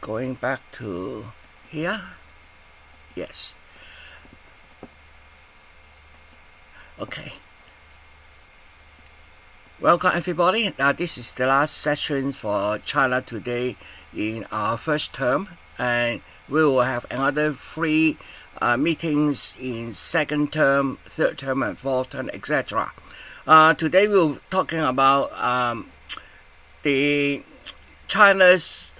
going back to here. Yes. Okay. Welcome everybody. This is the last session for China Today in our first term, and we will have another 3 meetings in second term, third term, and fourth term, etc. Today we're talking about the China's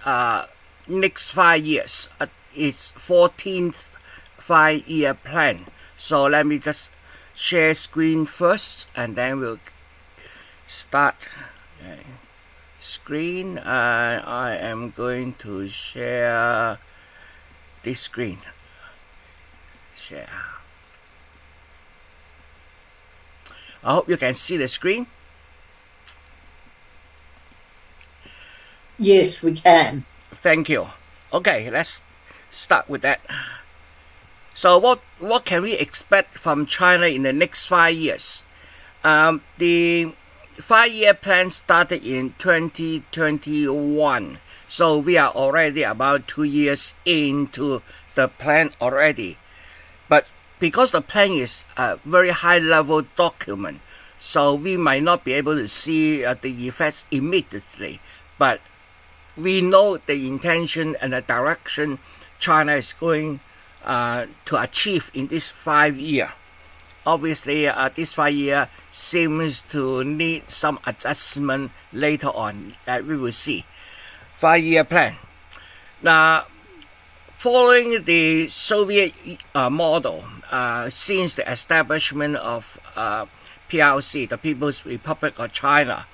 next 5 years. Its 14th 5-year plan. So let me just share screen first, and then we'll start. Okay. Screen. I am going to share this screen. Share. I hope you can see the screen. Yes, we can. Thank you. Okay, let's start with that. So what can we expect from China in the next 5 years? The 5-year plan started in 2021. So we are already about 2 years into the plan already. But because the plan is a very high-level document, so we might not be able to see the effects immediately. But we know the intention and the direction China is going to achieve in this 5-year. Obviously, this 5-year seems to need some adjustment later on. We will see. 5-year plan. Now, following the Soviet model, since the establishment of PRC, the People's Republic of China,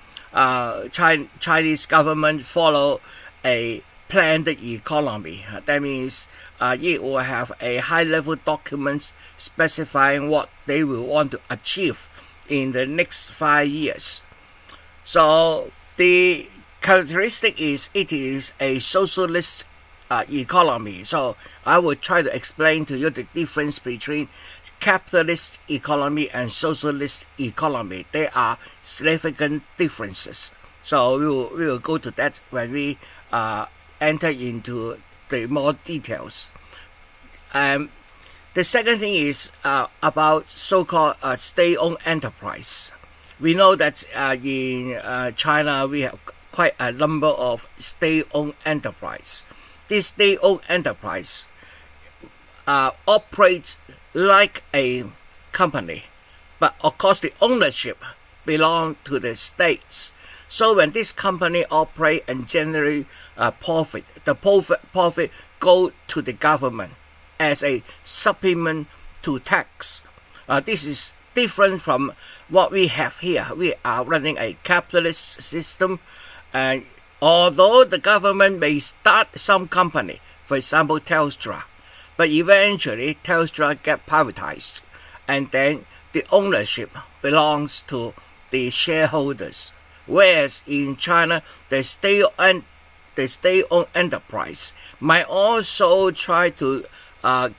Chinese government follow a planned economy. That means it will have a high-level documents specifying what they will want to achieve in the next 5 years. So the characteristic is it is a socialist economy. So I will try to explain to you the difference between capitalist economy and socialist economy. There are significant differences. So we will go to that when we enter into the more details. The second thing is about so-called state-owned enterprise. We know that in China we have quite a number of state-owned enterprise. This state-owned enterprise operates like a company, but of course the ownership belongs to the states. So when this company operate and generate profit, the profit go to the government as a supplement to tax. This is different from what we have here. We are running a capitalist system, and although the government may start some company, for example Telstra, but eventually Telstra get privatized, and then the ownership belongs to the shareholders. Whereas in China, the state-owned enterprise might also try to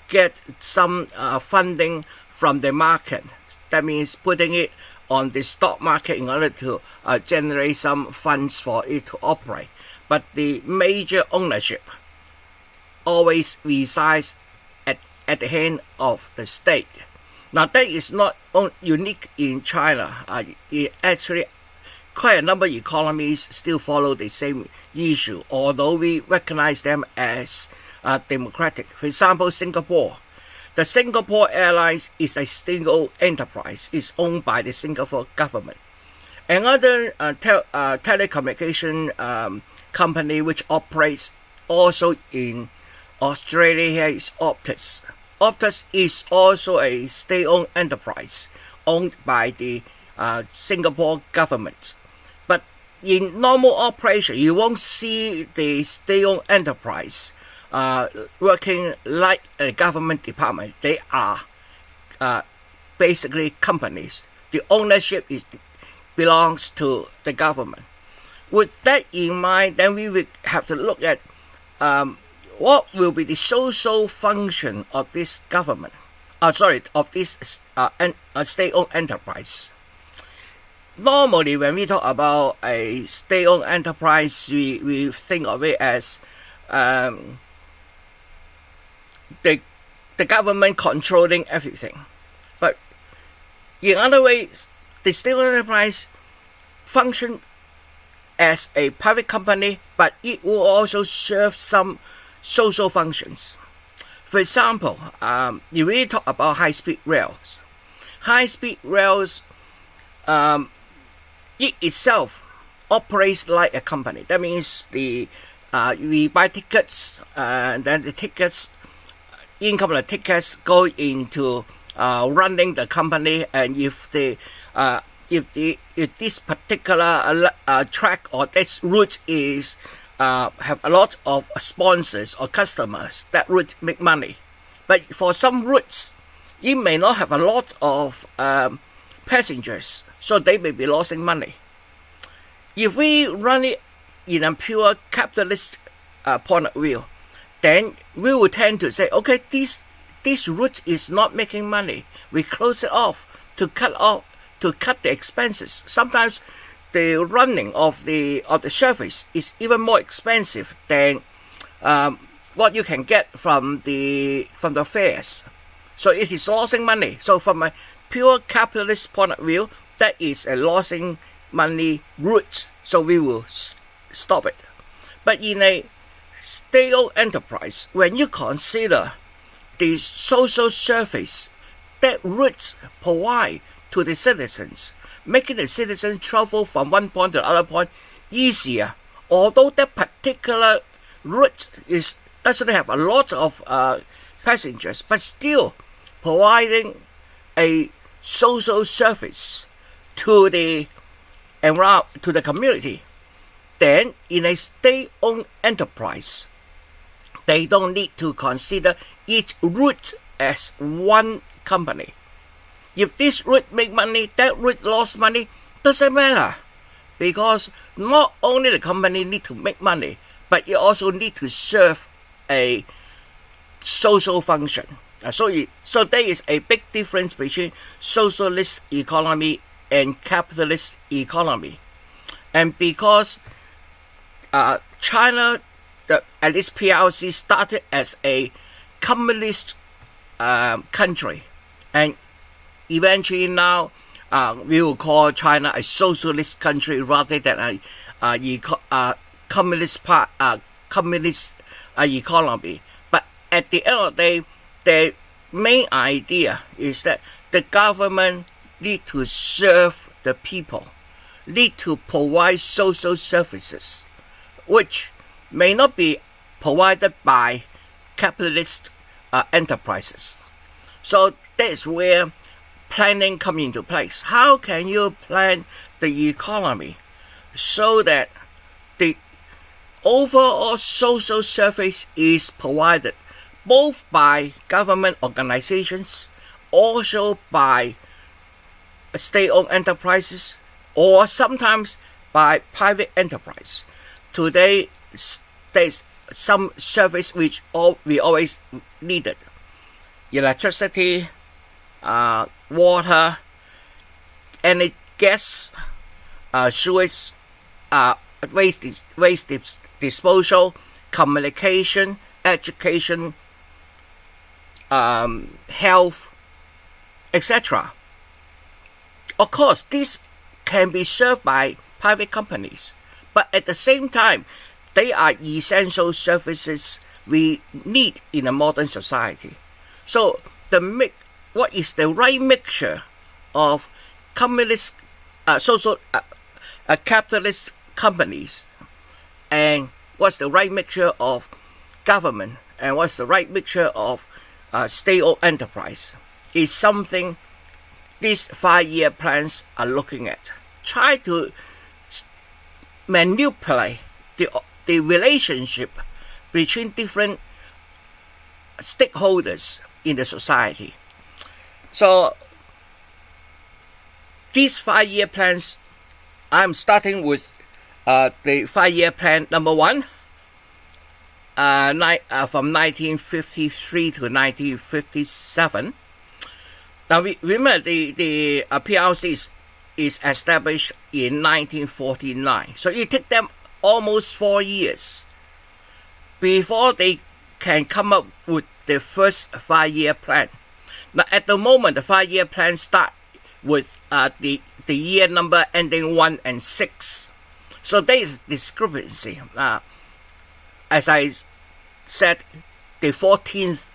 get some funding from the market. That means putting it on the stock market in order to generate some funds for it to operate. But the major ownership always resides at the hand of the state. Now that is not unique in China. It actually quite a number of economies still follow the same issue, although we recognize them as democratic. For example, Singapore. The Singapore Airlines is a single enterprise. It's owned by the Singapore government. Another telecommunication company which operates also in Australia here is Optus. Optus is also a state-owned enterprise owned by the Singapore government. But in normal operation, you won't see the state-owned enterprise working like a government department. They are basically companies. The ownership belongs to the government. With that in mind, then we will have to look at what will be the social function of this government. Of this state-owned enterprise. Normally, when we talk about a state-owned enterprise, we think of it as the government controlling everything. But in other ways, the state-owned enterprise function as a private company, but it will also serve some social functions. For example, you really talk about high-speed rails. High-speed rails, it itself operates like a company. That means we buy tickets, and then the tickets, income of the tickets go into running the company. And if this particular track or this route is have a lot of sponsors or customers, that route make money. But for some routes, it may not have a lot of passengers, so they may be losing money. If we run it in a pure capitalist point of view, then we will tend to say, okay, this route is not making money. We close it off to cut the expenses. Sometimes the running of the service is even more expensive than what you can get from the fares. So it is losing money. So from a pure capitalist point of view, that is a losing money route. So we will stop it. But in a state-owned enterprise, when you consider the social service that routes provide to the citizens, making the citizens travel from one point to the other point easier, although that particular route doesn't have a lot of passengers, but still providing a social service to the community, then in a state-owned enterprise, they don't need to consider each route as one company. If this route make money, that route lost money, doesn't matter, because not only the company need to make money, but it also need to serve a social function. So there is a big difference between socialist economy and capitalist economy. And because China, at least PRC, started as a communist country, and eventually now we will call China a socialist country rather than a communist economy. But at the end of the day, the main idea is that the government need to serve the people, need to provide social services, which may not be provided by capitalist enterprises. So that is where planning comes into place. How can you plan the economy so that the overall social service is provided both by government organizations, also by state-owned enterprises, or sometimes by private enterprise? Today, there's some service which we always needed: electricity, water, and gas, sewage, waste disposal, communication, education, health, etc. Of course, this can be served by private companies, but at the same time, they are essential services we need in a modern society. So what is the right mixture of communist, capitalist companies, and what's the right mixture of government, and what's the right mixture of state-owned enterprise, is something these 5-year plans are looking at. Try to manipulate the relationship between different stakeholders in the society. So these 5-year plans, I'm starting with the 5-year plan number 1, from 1953 to 1957. Now remember, the PRC is established in 1949, so it took them almost 4 years before they can come up with the first 5-year plan. Now, at the moment, the 5-year plan start with the year number ending 1 and 6. So there is discrepancy. As I said, the 14th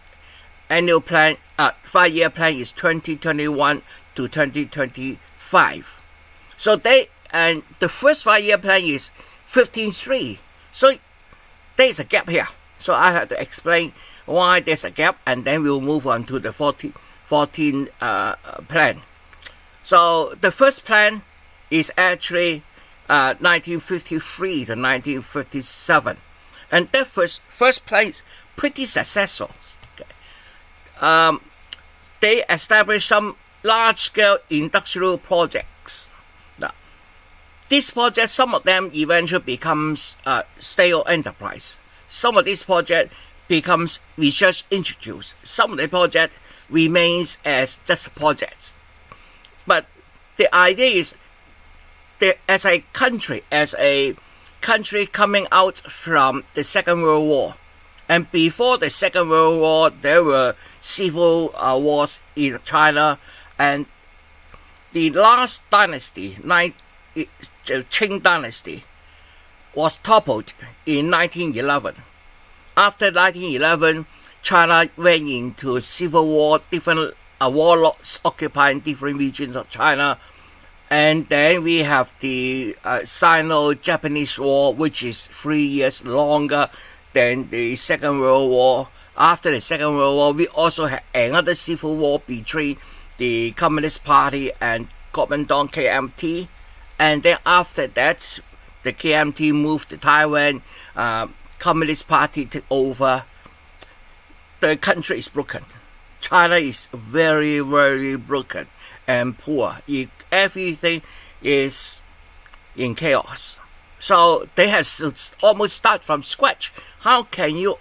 annual plan, 5-year plan is 2021 to 2025. So the first 5-year plan is 15.3. So there is a gap here. So I have to explain why there's a gap, and then we'll move on to the 14 plan. So the first plan is actually 1953 to 1957, and that first plan is pretty successful. Okay. They established some large-scale industrial projects. Now, these projects, some of them eventually becomes state-owned enterprise. Some of these projects becomes research institutes. Some of the project remains as just projects. But the idea is that as a country coming out from the Second World War, and before the Second World War, there were civil wars in China, and the last dynasty, the Qing dynasty, was toppled in 1911. After 1911, China went into civil war, different warlords occupying different regions of China. And then we have the Sino-Japanese War, which is 3 years longer than the Second World War. After the Second World War, we also had another civil war between the Communist Party and Kuomintang KMT. And then after that, the KMT moved to Taiwan, Communist Party took over. The country is broken. China is very, very broken and poor. Everything is in chaos. So they have to almost start from scratch. How can you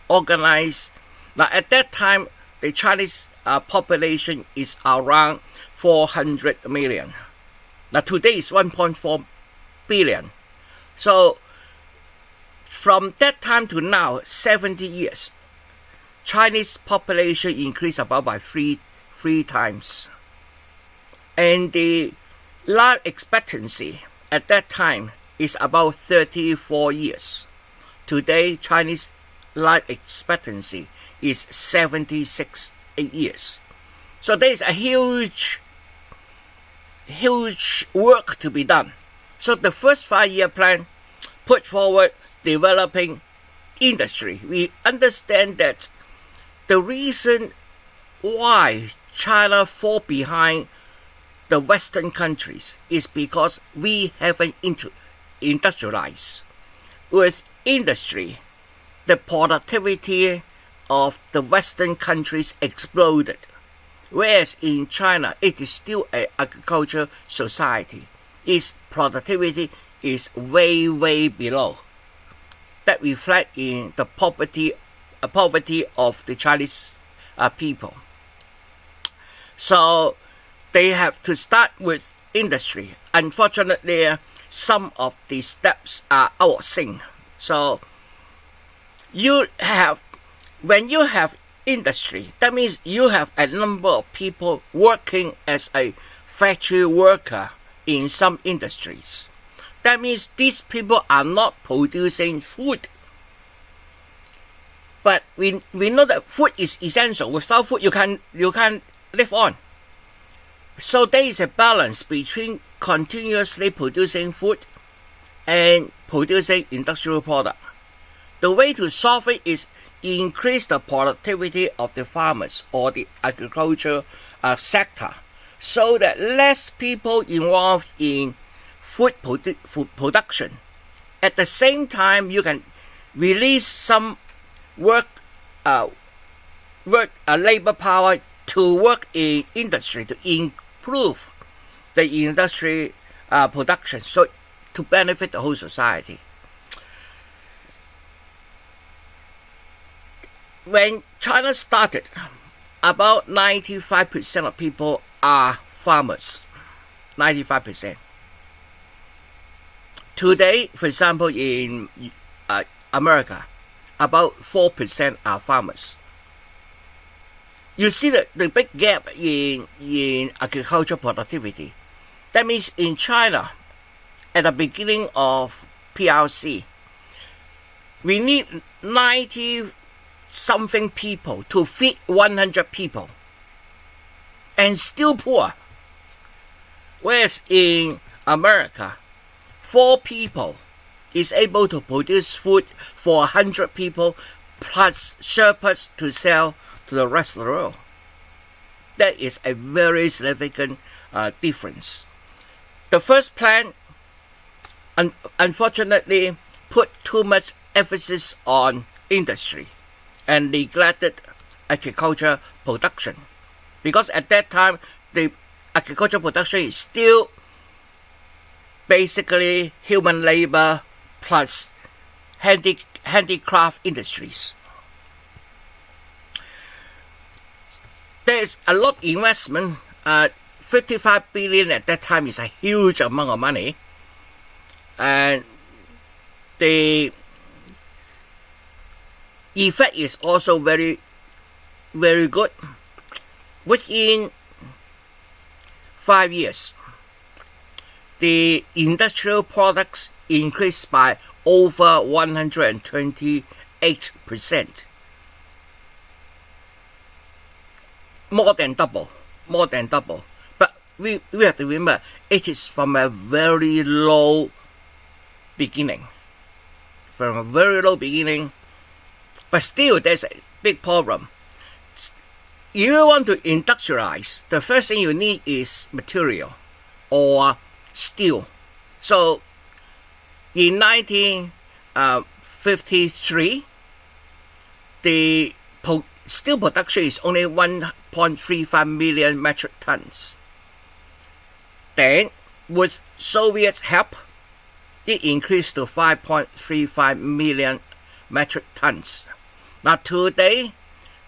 organize? Now, at that time, the Chinese population is around 400 million. Now, today is 1.4 billion. So, from that time to now, 70 years, Chinese population increased about by three times. And the life expectancy at that time is about 34 years. Today, Chinese life expectancy is 76 years. So there is a huge work to be done. So the first 5-year plan put forward developing industry. We understand that the reason why China fall behind the Western countries is because we haven't industrialized. With industry, the productivity of the Western countries exploded. Whereas in China, it is still an agricultural society. Its productivity is way, way below. That reflects in the poverty of the Chinese people. So they have to start with industry. Unfortunately, some of the steps are out of sync. So when you have industry, that means you have a number of people working as a factory worker in some industries. That means these people are not producing food. But we know that food is essential. Without food, you can't live on. So there is a balance between continuously producing food and producing industrial product. The way to solve it is increase the productivity of the farmers or the agriculture sector, so that less people involved in food production. At the same time, you can release some labor power to work in industry to improve the industry production, so to benefit the whole society. When China started, about 95% of people are farmers. 95%. Today, for example, in America, about 4% are farmers. You see the big gap in agricultural productivity. That means in China, at the beginning of PRC, we need 90-something people to feed 100 people, and still poor. Whereas in America, 4 people is able to produce food for 100 people plus surplus to sell to the rest of the world. That is a very significant difference. The first plan, unfortunately, put too much emphasis on industry and neglected agriculture production, because at that time the agriculture production is still basically human labor plus handicraft industries. There is a lot of investment. 55 billion at that time is a huge amount of money, and the effect is also very, very good. Within 5 years, the industrial products increased by over 128%. More than double. But we have to remember, it is from a very low beginning. But still, there's a big problem. If you want to industrialize, the first thing you need is material or steel. So in 1953, the steel production is only 1.35 million metric tons. Then, with Soviets' help, it increased to 5.35 million metric tons. Now today,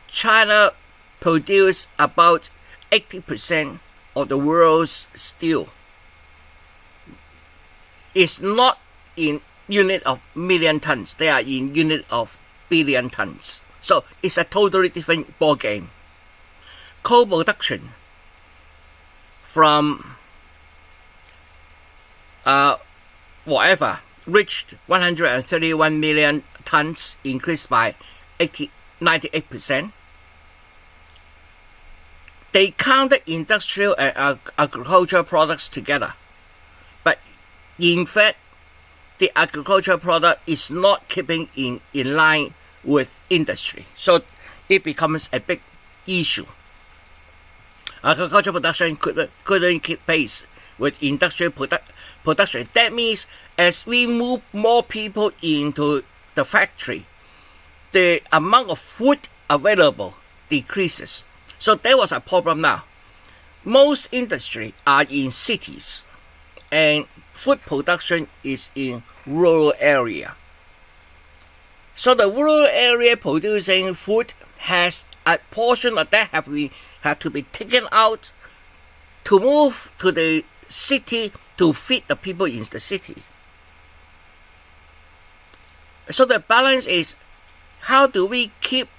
China produces about 80% of the world's steel. It's not in unit of million tons, they are in unit of billion tons. So it's a totally different ball game. Coal production from reached 131 million tons, increased by 98%. They counted industrial and agricultural products together. But in fact, the agricultural product is not keeping in line with industry. So it becomes a big issue. Agricultural production couldn't keep pace with industrial production. That means as we move more people into the factory, the amount of food available decreases. So there was a problem now. Most industry are in cities, and food production is in rural area. So the rural area producing food has a portion of that have to be taken out to move to the city to feed the people in the city. So the balance is, how do we keep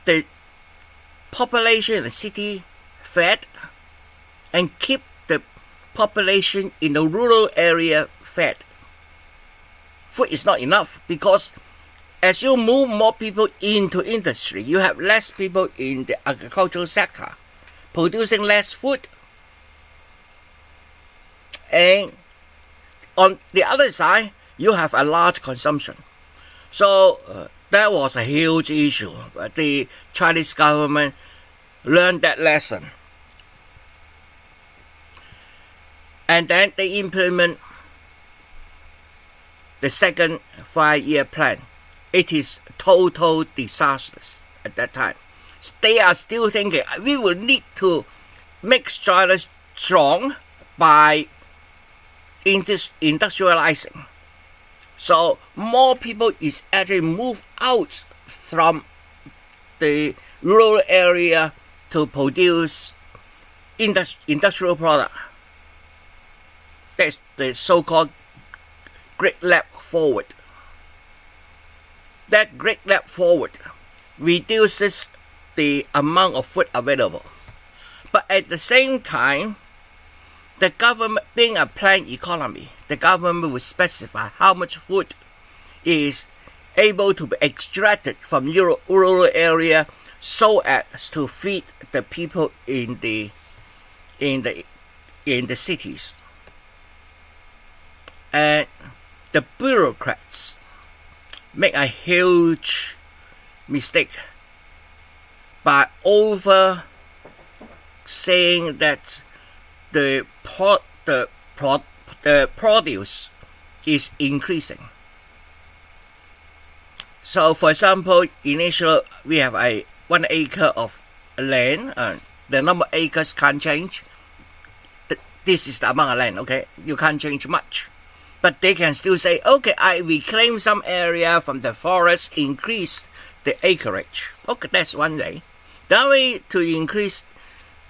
the population in the city fed and keep the population in the rural area fed? Food is not enough, because as you move more people into industry, you have less people in the agricultural sector producing less food. And on the other side, you have a large consumption. So that was a huge issue. The Chinese government learned that lesson. And then they implement the second 5-year plan. It is total disastrous at that time. They are still thinking, we will need to make China strong by industrializing. So more people is actually moved out from the rural area to produce industrial product. That's the so-called Great Leap Forward. That great leap forward reduces the amount of food available. But at the same time, the government, being a planned economy, the government will specify how much food is able to be extracted from rural area so as to feed the people in the cities. And the bureaucrats make a huge mistake by over saying that the produce is increasing. So, for example, initially we have 1 acre of land. The number of acres can't change. This is the amount of land. Okay, you can't change much, but they can still say, okay, I reclaim some area from the forest, increase the acreage. Okay, that's one way. The other way to increase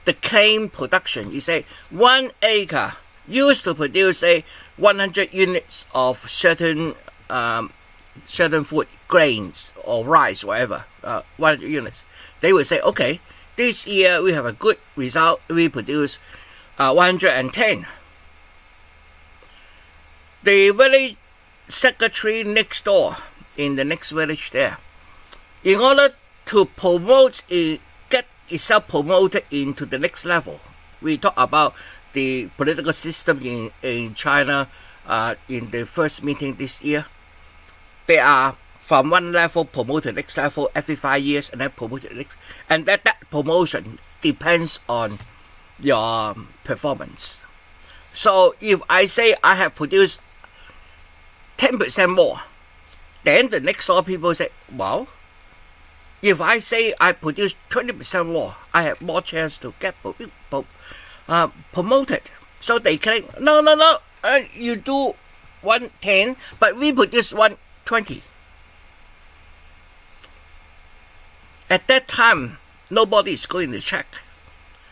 the claim production, you say 1 acre used to produce 100 units of certain food, grains or rice, whatever, 100 units. They will say, okay, this year we have a good result. We produce 110. The village secretary next door in the next village there, in order to promote get itself promoted into the next level. We talk about the political system in China in the first meeting this year. They are from one level promoted to the next level every 5 years, and then promoted to the next. And that promotion depends on your performance. So if I say I have produced 10% more, then the next door people say, well, if I say I produce 20% more, I have more chance to get promoted. So they claim, no, you do 110, but we produce 120. At that time, nobody is going to check.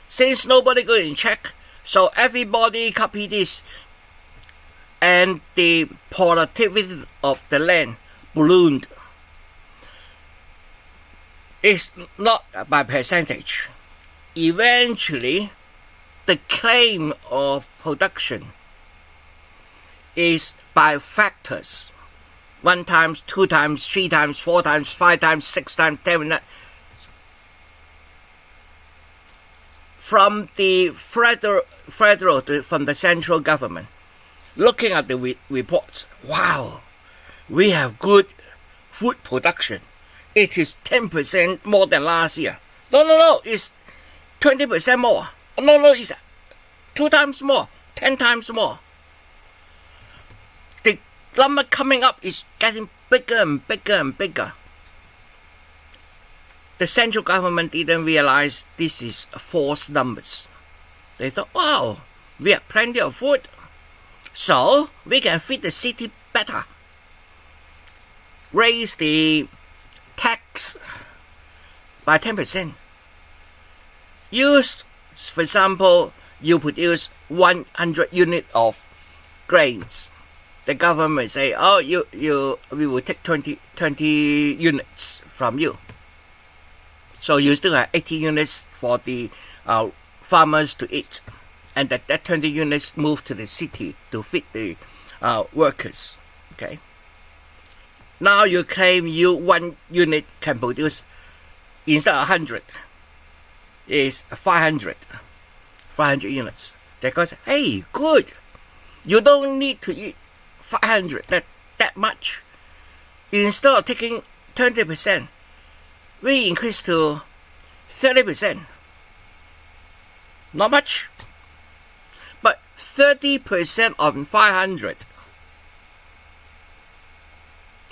Since nobody going to check, so everybody copy this, and the productivity of the land ballooned. It's not by percentage. Eventually, the claim of production is by factors. 1 times, 2 times, 3 times, 4 times, 5 times, 6 times, 7 times. From the federal, from the central government, looking at the reports, wow, we have good food production. It is 10% more than last year. No, it's 20% more. No, it's 2 times more, 10 times more. The number coming up is getting bigger and bigger and bigger. The central government didn't realize this is false numbers. They thought, wow, we have plenty of food, so we can feed the city better. Raise the tax by 10%. Use, for example, you produce 100 units of grains. The government say, oh, we will take 20 units from you. So you still have 80 units for the farmers to eat, and that 20 units move to the city to feed the workers. Okay. Now you claim 1 unit can produce, instead of 100, is 500 units. They go say, hey, good. You don't need to eat 500 that much. Instead of taking 20%, we increase to 30%. Not much, but 30% of 500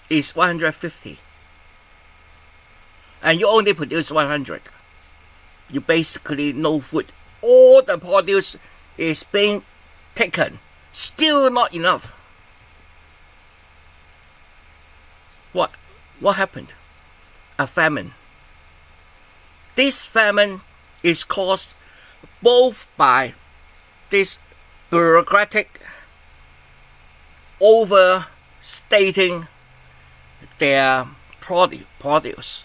is 150, and you only produce 100. You basically no food. All the produce is being taken. Still not enough. What happened? A famine. This famine is caused both by this bureaucratic overstating their produce.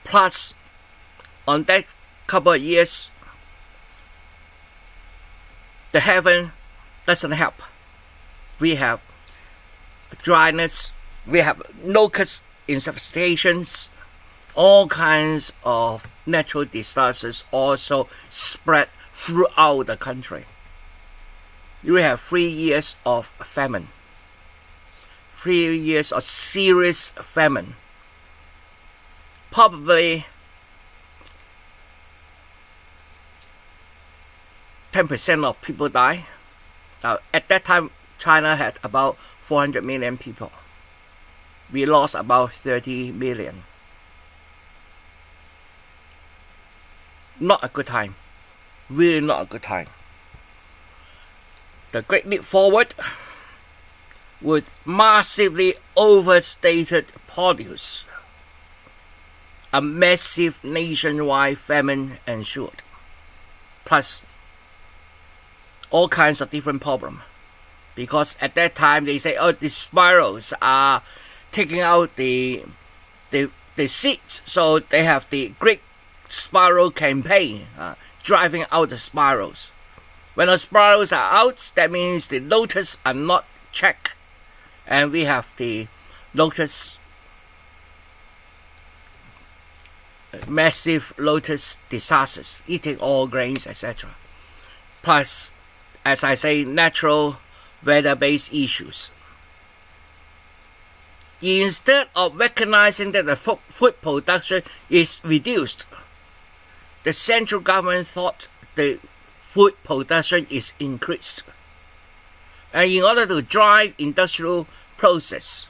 Plus, on that couple of years, the heaven doesn't help. We have dryness, we have locust infestations, all kinds of natural disasters also spread throughout the country. You have 3 years of famine, 3 years of serious famine. Probably 10% of people die. At that time, China had about 400 million people. We lost about 30 million. Not a good time. Really not a good time. The Great Leap Forward, with massively overstated produce, a massive nationwide famine ensued. Plus, all kinds of different problems. Because at that time they say, oh, the sparrows are taking out the seeds, so they have the Great Sparrow Campaign, driving out the sparrows. When the sparrows are out, that means the locusts are not checked, and we have the locust, massive locust disasters, eating all grains, etc. Plus, as I say, natural weather-based issues. Instead of recognizing that the food production is reduced, the central government thought the food production is increased. And in order to drive industrial process,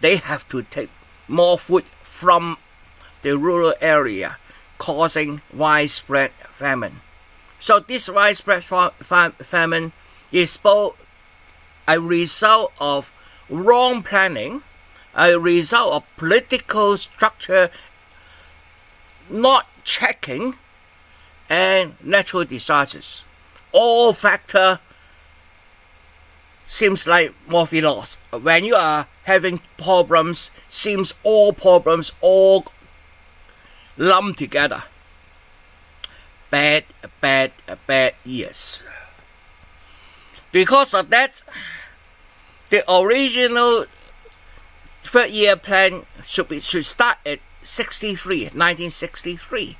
they have to take more food from the rural area, causing widespread famine. So this widespread famine is both a result of wrong planning, a result of political structure not checking, and natural disasters. All factor seems like Murphy laws. When you are having problems, seems all problems all lumped together. Bad years. Because of that, the original third-year plan should start at 1963.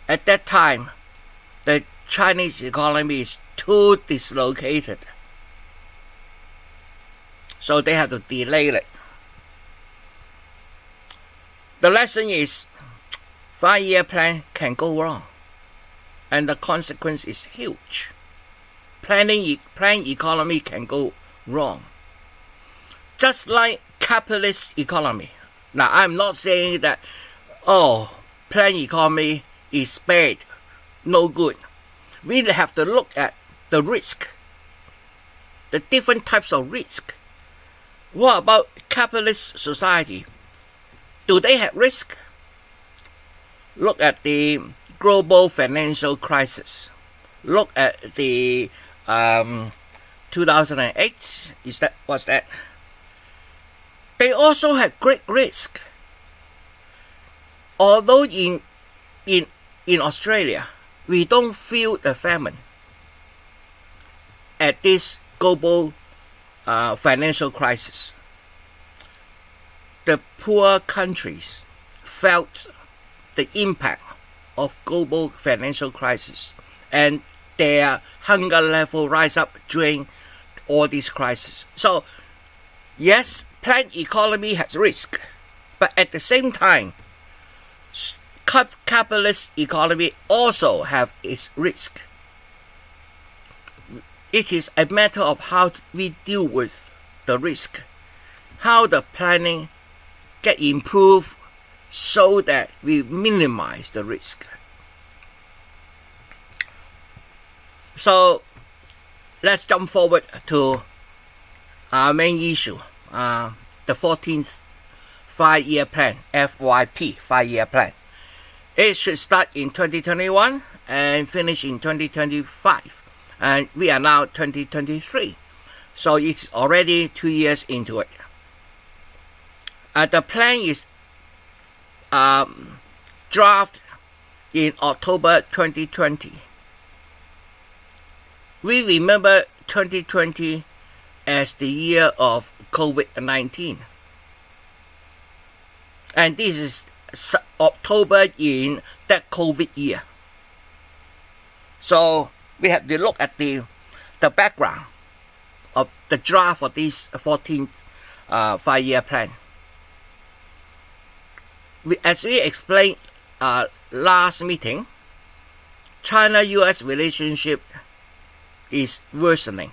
At that time, the Chinese economy is too dislocated, so they have to delay it. The lesson is, 5-year plan can go wrong, and the consequence is huge. Planned economy can go wrong. Just like capitalist economy. Now, I'm not saying that, planned economy is bad, no good. We have to look at the risk, the different types of risk. What about capitalist society? Do they have risk? Look at the global financial crisis. Look at the 2008. What's that? They also have great risk. Although in Australia, we don't feel the famine at this global financial crisis. The poor countries felt the impact of global financial crisis, and their hunger level rise up during all these crises. So, yes, planned economy has risk, but at the same time, capitalist economy also have its risk. It is a matter of how we deal with the risk, how the planning get improved so that we minimize the risk. So let's jump forward to our main issue, the 14th 5-year plan, FYP, 5-year plan. It should start in 2021 and finish in 2025. And we are now 2023. So it's already 2 years into it. The plan is draft in October 2020. We remember 2020 as the year of COVID-19. And this is October in that COVID year. So we have to look at the background of the draft of this 14th 5-year plan. As we explained last meeting, China-US relationship is worsening.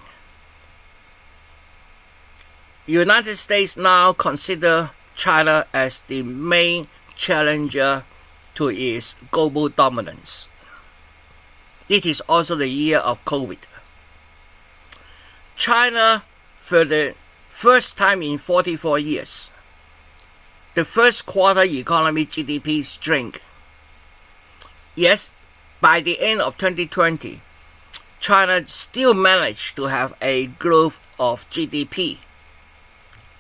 United States now consider China as the main challenger to its global dominance. It is also the year of COVID. China, for the first time in 44 years, the first quarter economy GDP strength. Yes, by the end of 2020, China still managed to have a growth of GDP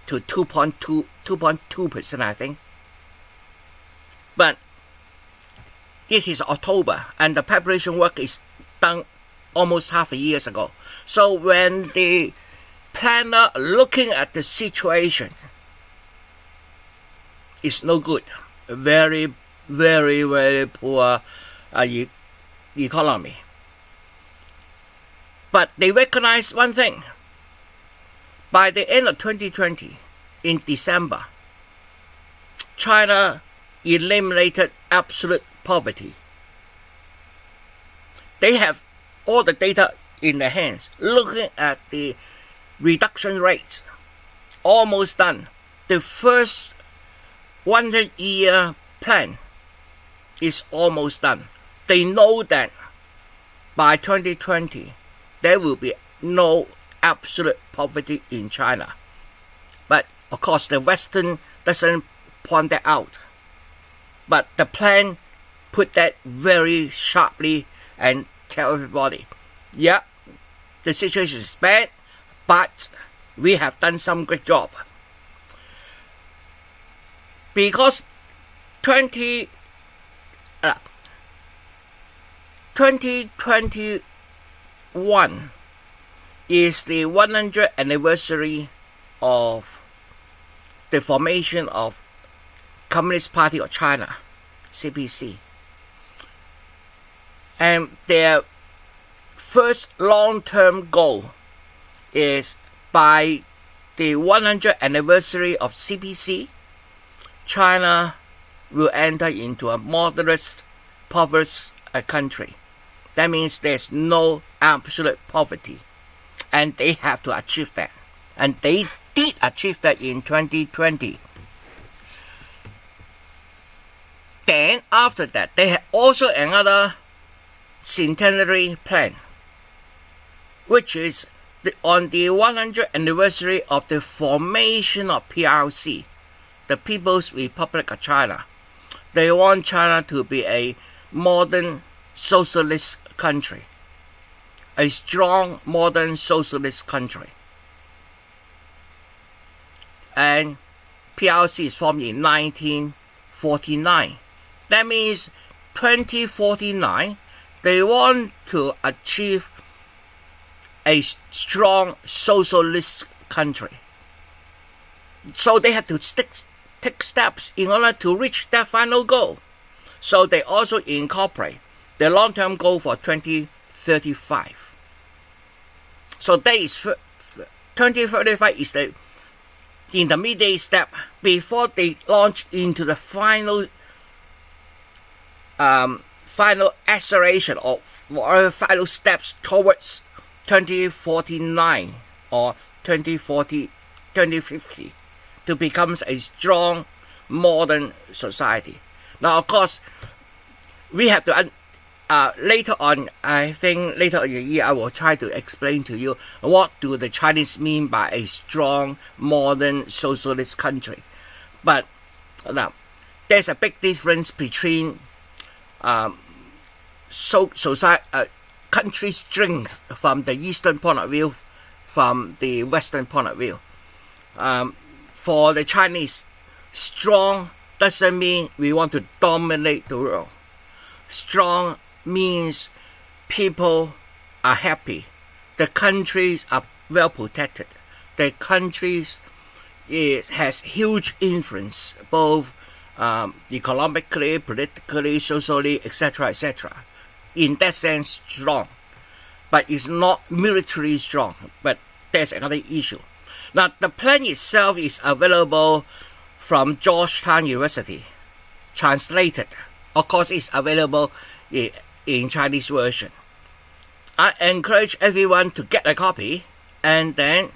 to 2.2%, I think. But it is October, and the preparation work is done almost half a year ago. So when the planner looking at the situation, it's no good. Very, very, very poor economy. But they recognize one thing. By the end of 2020, in December, China eliminated absolute poverty. They have all the data in their hands, looking at the reduction rates. Almost done. The first 100-year plan is almost done. They know that by 2020, there will be no absolute poverty in China. But of course, the Western doesn't point that out. But the plan put that very sharply and tell everybody, yeah, the situation is bad, but we have done some great job. Because 2021 is the 100th anniversary of the formation of Communist Party of China, CPC. And their first long-term goal is by the 100th anniversary of CPC, China will enter into a moderate poverty country. That means there's no absolute poverty. And they have to achieve that. And they did achieve that in 2020. Then after that, they had also another centenary plan, which is on the 100th anniversary of the formation of PRC, the People's Republic of China. They want China to be a modern socialist country, a strong modern socialist country. And PRC is formed in 1949. That means 2049, they want to achieve a strong socialist country. So they have to take steps in order to reach that final goal. So they also incorporate the long-term goal for 2035. So that is 2035 is the intermediate step before they launch into the final acceleration or final steps towards 2049 or 2050 to become a strong modern society. Now, of course, we have to later on, I think later in the year, I will try to explain to you what do the Chinese mean by a strong modern socialist country. But now, there's a big difference between country strength from the Eastern point of view, from the Western point of view. For the Chinese, strong doesn't mean we want to dominate the world. Strong means people are happy. The countries are well protected. The countries has huge influence, both economically, politically, socially, etc., etc. In that sense, strong. But it's not militarily strong. But there's another issue. Now, the plan itself is available from Georgetown University, translated. Of course, it's available in Chinese version. I encourage everyone to get a copy and then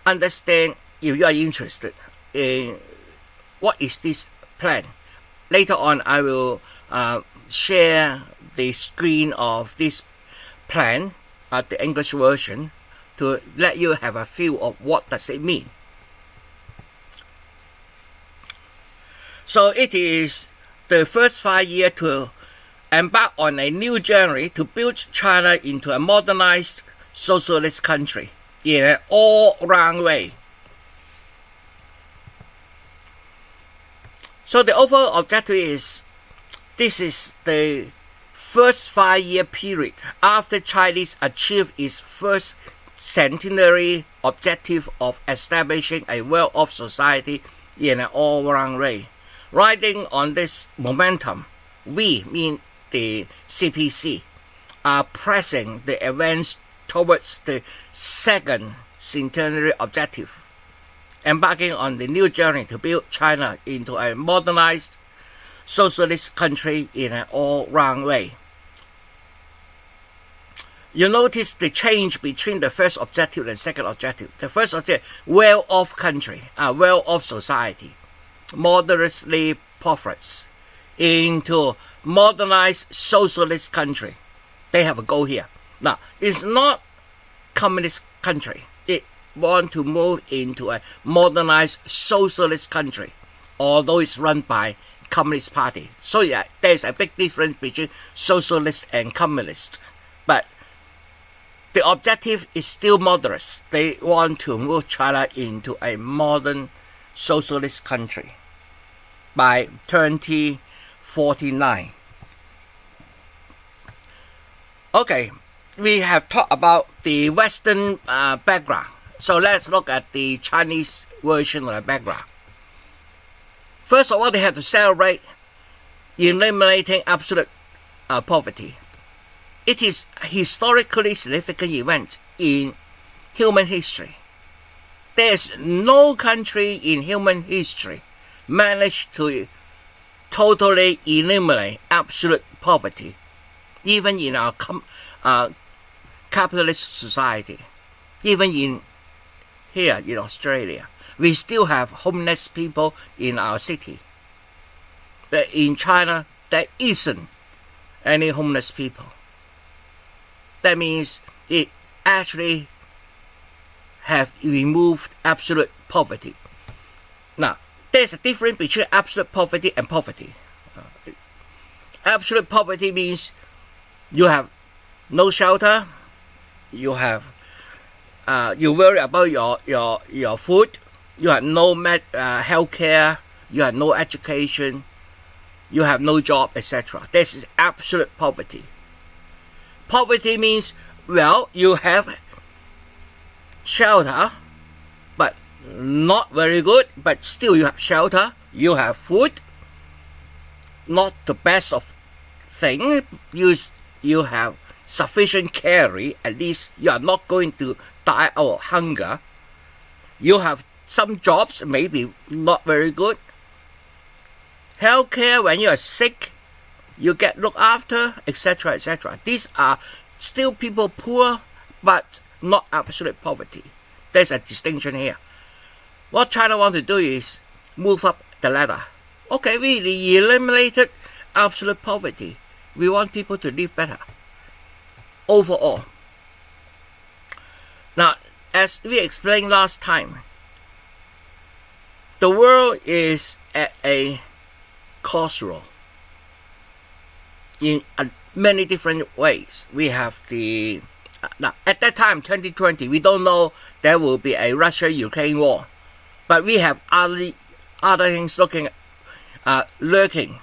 understand if you are interested in what is this plan. Later on, I will share the screen of this plan, the English version, to let you have a feel of what does it mean. So it is the first 5 years to embark on a new journey to build China into a modernized socialist country in an all-round way. So the overall objective is, this is the first 5-year period after China achieved its first centenary objective of establishing a well-off society in an all-round way. Riding on this momentum, we, mean the CPC, are pressing the advance towards the second centenary objective, embarking on the new journey to build China into a modernized socialist country in an all-round way. You notice the change between the first objective and second objective. The first objective, well-off country, a well-off society, moderately prosperous, into modernized socialist country. They have a goal here. Now, it's not communist country. It want to move into a modernized socialist country, although it's run by Communist Party. So yeah, there's a big difference between socialist and communist. But the objective is still moderate. They want to move China into a modern socialist country by 2049. Okay, we have talked about the Western background. So let's look at the Chinese version of the background. First of all, they have to celebrate eliminating absolute poverty. It is a historically significant event in human history. There is no country in human history managed to totally eliminate absolute poverty, even in our capitalist society. Even in here in Australia, we still have homeless people in our city. But in China, there isn't any homeless people. That means it actually have removed absolute poverty. Now, there's a difference between absolute poverty and poverty. Absolute poverty means you have no shelter, you have you worry about your food, you have no health care, you have no education, you have no job, etc. This is absolute poverty. Poverty means, well, you have shelter, but not very good, but still you have shelter, you have food, not the best of thing, you have sufficient carry, at least you are not going to die of hunger. You have some jobs, maybe not very good. Healthcare, when you are sick, you get looked after, etc., etc. These are still people poor, but not absolute poverty. There's a distinction here. What China wants to do is move up the ladder. Okay, we eliminated absolute poverty. We want people to live better overall. Now, as we explained last time, the world is at a crossroad in many different ways. We have the now at that time 2020, we don't know there will be a Russia-Ukraine war, but we have other things lurking.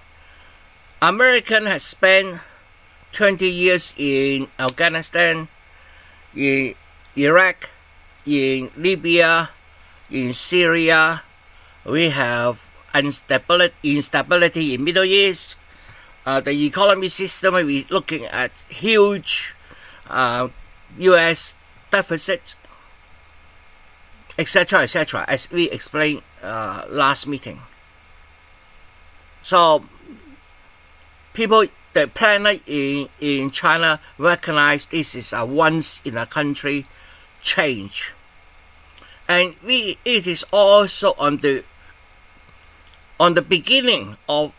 American has spent 20 years in Afghanistan, in Iraq, in Libya, in Syria. We have instability in Middle East. The economy system, we're looking at huge U.S. deficit, etc., etc., as we explained last meeting. So the planet in China recognize this is a once in a country change, and it is also on the beginning of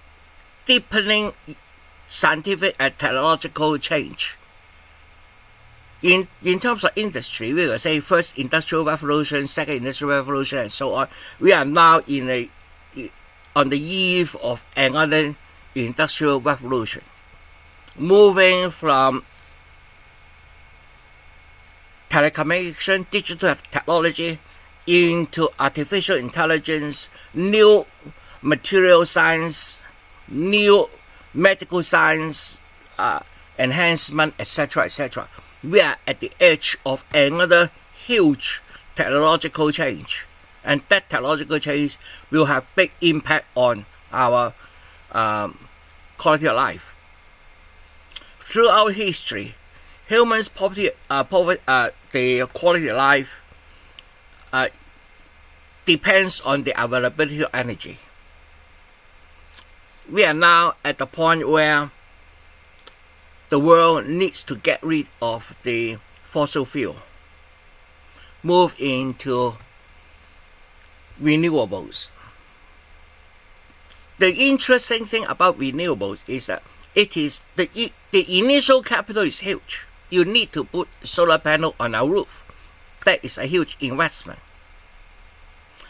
deepening scientific and technological change. In terms of industry, we will say first industrial revolution, second industrial revolution, and so on. We are now on the eve of another industrial revolution, moving from telecommunication, digital technology, into artificial intelligence, new material science, new medical science, enhancement, etc., etc. We are at the edge of another huge technological change, and that technological change will have big impact on our quality of life. Throughout history, humans' the quality of life depends on the availability of energy. We are now at the point where the world needs to get rid of the fossil fuel, move into renewables. The interesting thing about renewables is that it is the initial capital is huge. You need to put solar panel on our roof. That is a huge investment.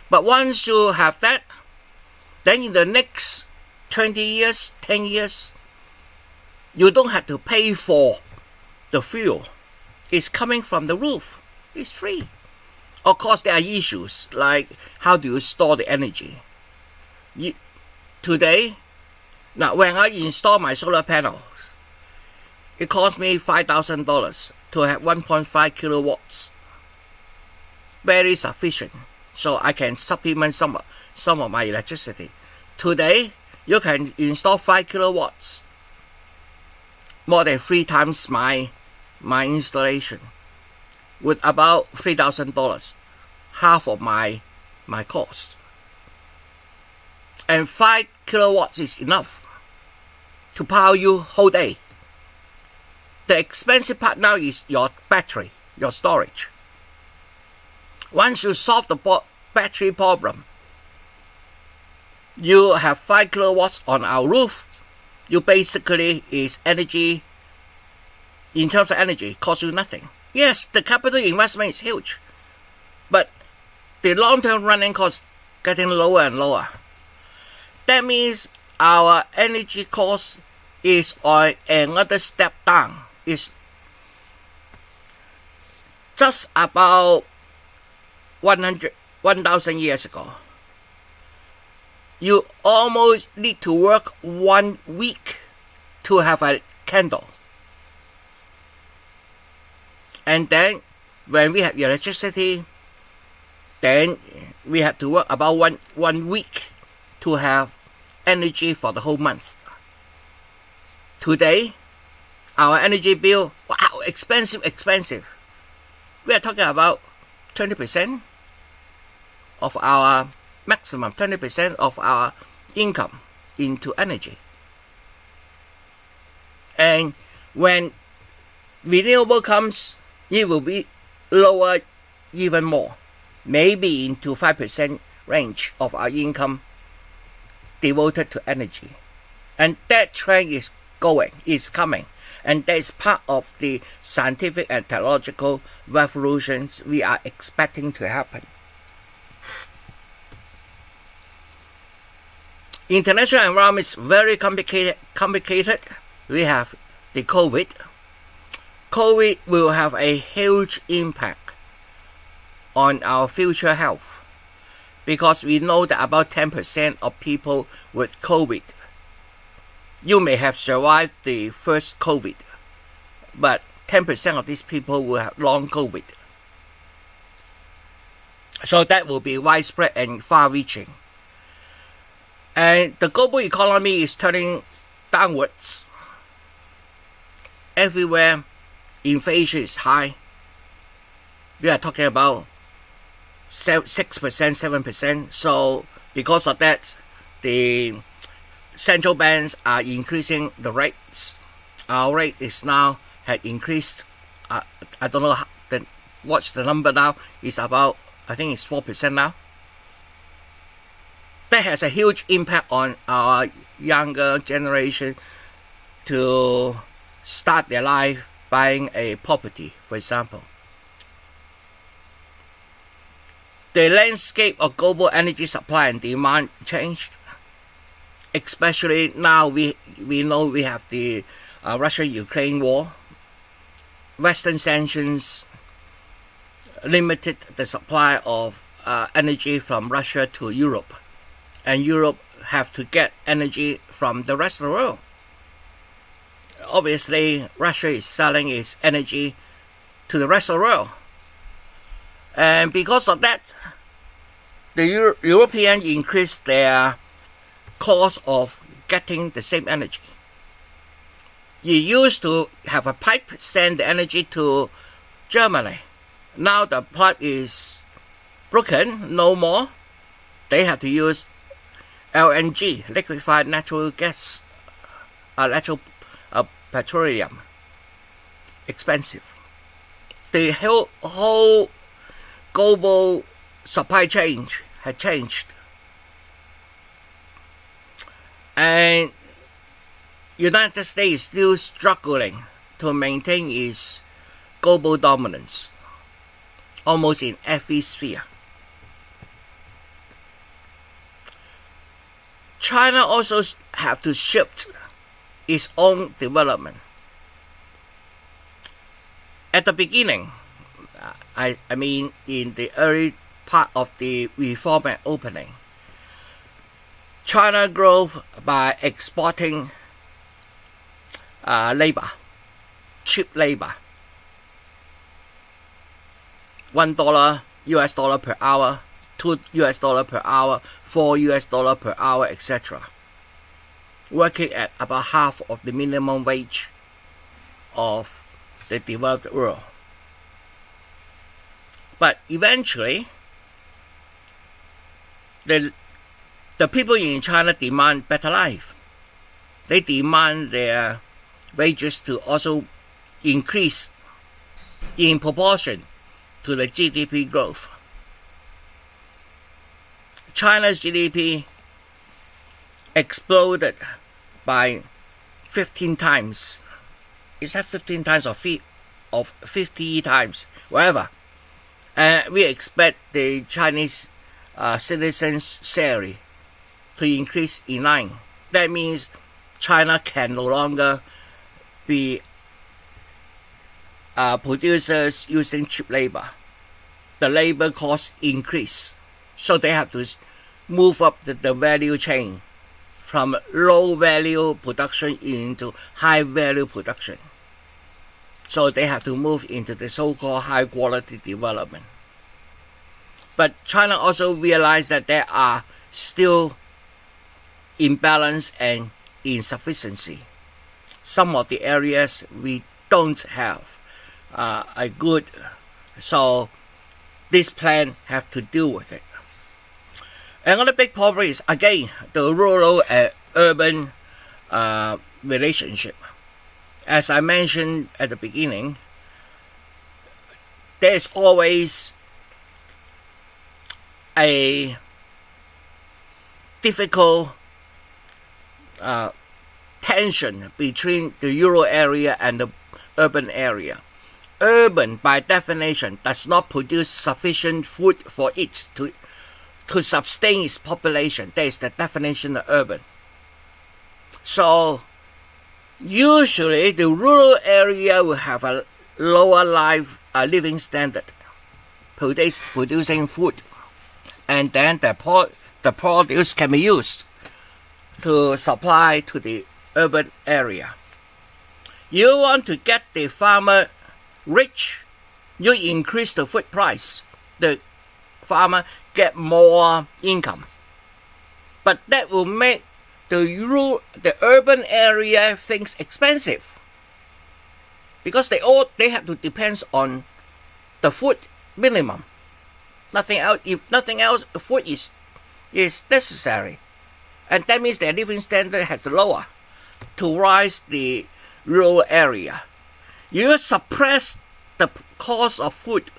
But once you have that, then in the next 20 years, 10 years, you don't have to pay for the fuel. It's coming from the roof. It's free. Of course, there are issues like how do you store the energy. Today, now when I install my solar panels, it cost me $5,000 to have 1.5 kilowatts. Very sufficient, so I can supplement some of my electricity. Today, you can install 5 kilowatts, more than 3 times my installation, with about $3,000, half of my cost. And 5 kilowatts is enough to power you whole day. The expensive part now is your battery, your storage. Once you solve the battery problem, you have 5 kilowatts on our roof. You basically is energy, in terms of energy, costs you nothing. Yes, the capital investment is huge, but the long-term running cost getting lower and lower. That means our energy cost is on another step down. It's just about 1,000 years ago. You almost need to work 1 week to have a candle. And then when we have electricity, then we have to work about one week to have energy for the whole month. Today, our energy bill, wow, expensive. We are talking about 20% of our maximum, 20% of our income into energy. And when renewable comes, it will be lower even more, maybe into 5% range of our income devoted to energy. And that trend is coming. And that is part of the scientific and technological revolutions we are expecting to happen. International environment is very complicated. We have the COVID. COVID will have a huge impact on our future health. because we know that about 10% of people with COVID, you may have survived the first COVID, but 10% of these people will have long COVID. So that will be widespread and far-reaching. And the global economy is turning downwards. Everywhere, inflation is high. We are talking about 6%, 7%. So because of that, the central banks are increasing the rates. Our rate is now had increased. I don't know what's the number now. It's about, I think it's 4% now. That has a huge impact on our younger generation to start their life buying a property, for example. The landscape of global energy supply and demand changed. Especially now we know we have the Russia-Ukraine war. Western sanctions limited the supply of energy from Russia to Europe. And Europe have to get energy from the rest of the world. Obviously, Russia is selling its energy to the rest of the world. And because of that, the Europeans increased their cost of getting the same energy. You used to have a pipe send the energy to Germany. Now the pipe is broken, no more. They have to use LNG, liquefied natural gas, natural petroleum. Expensive. The whole global supply chain had changed. And United States is still struggling to maintain its global dominance, almost in every sphere. China also have to shift its own development. At the beginning, I mean in the early part of the reform and opening, China grew by exporting labor, cheap labor. $1 US dollar per hour, $2 US dollar per hour, $4 US dollar per hour, etc. Working at about half of the minimum wage of the developed world. But eventually, the people in China demand better life. They demand their wages to also increase in proportion to the GDP growth. China's GDP exploded by 15 times. Is that 15 times or 50 times? Whatever. And we expect the Chinese citizens' salary to increase in line. That means China can no longer be producers using cheap labor. The labor costs increase. So they have to move up the value chain from low value production into high value production. So they have to move into the so-called high quality development. But China also realized that there are still imbalance and insufficiency. Some of the areas we don't have a good, so this plan have to deal with it. Another big problem is, again, the rural and urban relationship. As I mentioned at the beginning, there is always a difficult tension between the rural area and the urban area. Urban, by definition, does not produce sufficient food for it to sustain its population. That is the definition of urban. So, usually the rural area will have a lower living standard, producing food. and then the produce can be used to supply to the urban area. You want to get the farmer rich, you increase the food price. The farmer get more income. But that will make the urban area things expensive. Because they have to depend on the food minimum. Nothing else. If nothing else, food is necessary. And that means their living standard has to lower to rise the rural area. You suppress the cost of food,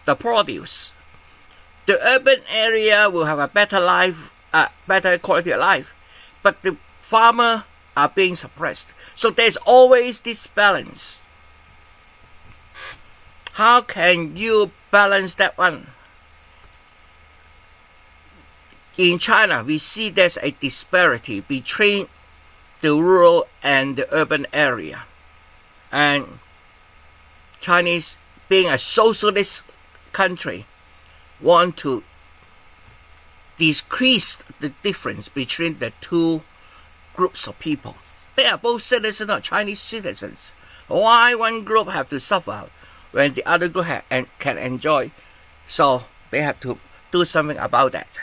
the produce. The urban area will have a better life, better quality of life. But the farmer are being suppressed. So there's always this balance. How can you balance that one? In China, we see there's a disparity between the rural and the urban area. And Chinese, being a socialist country, want to decrease the difference between the two groups of people. They are both citizens or Chinese citizens. Why one group have to suffer when the other group can enjoy? So they have to do something about that.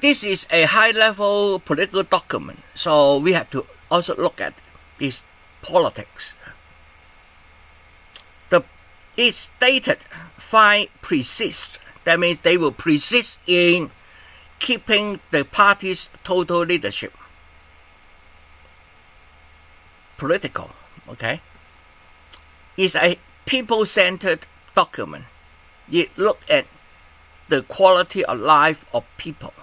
This is a high-level political document, so we have to also look at its politics. It's stated 5 persist. That means they will persist in keeping the party's total leadership. Political, okay? It's a people-centered document. It looks at the quality of life of people.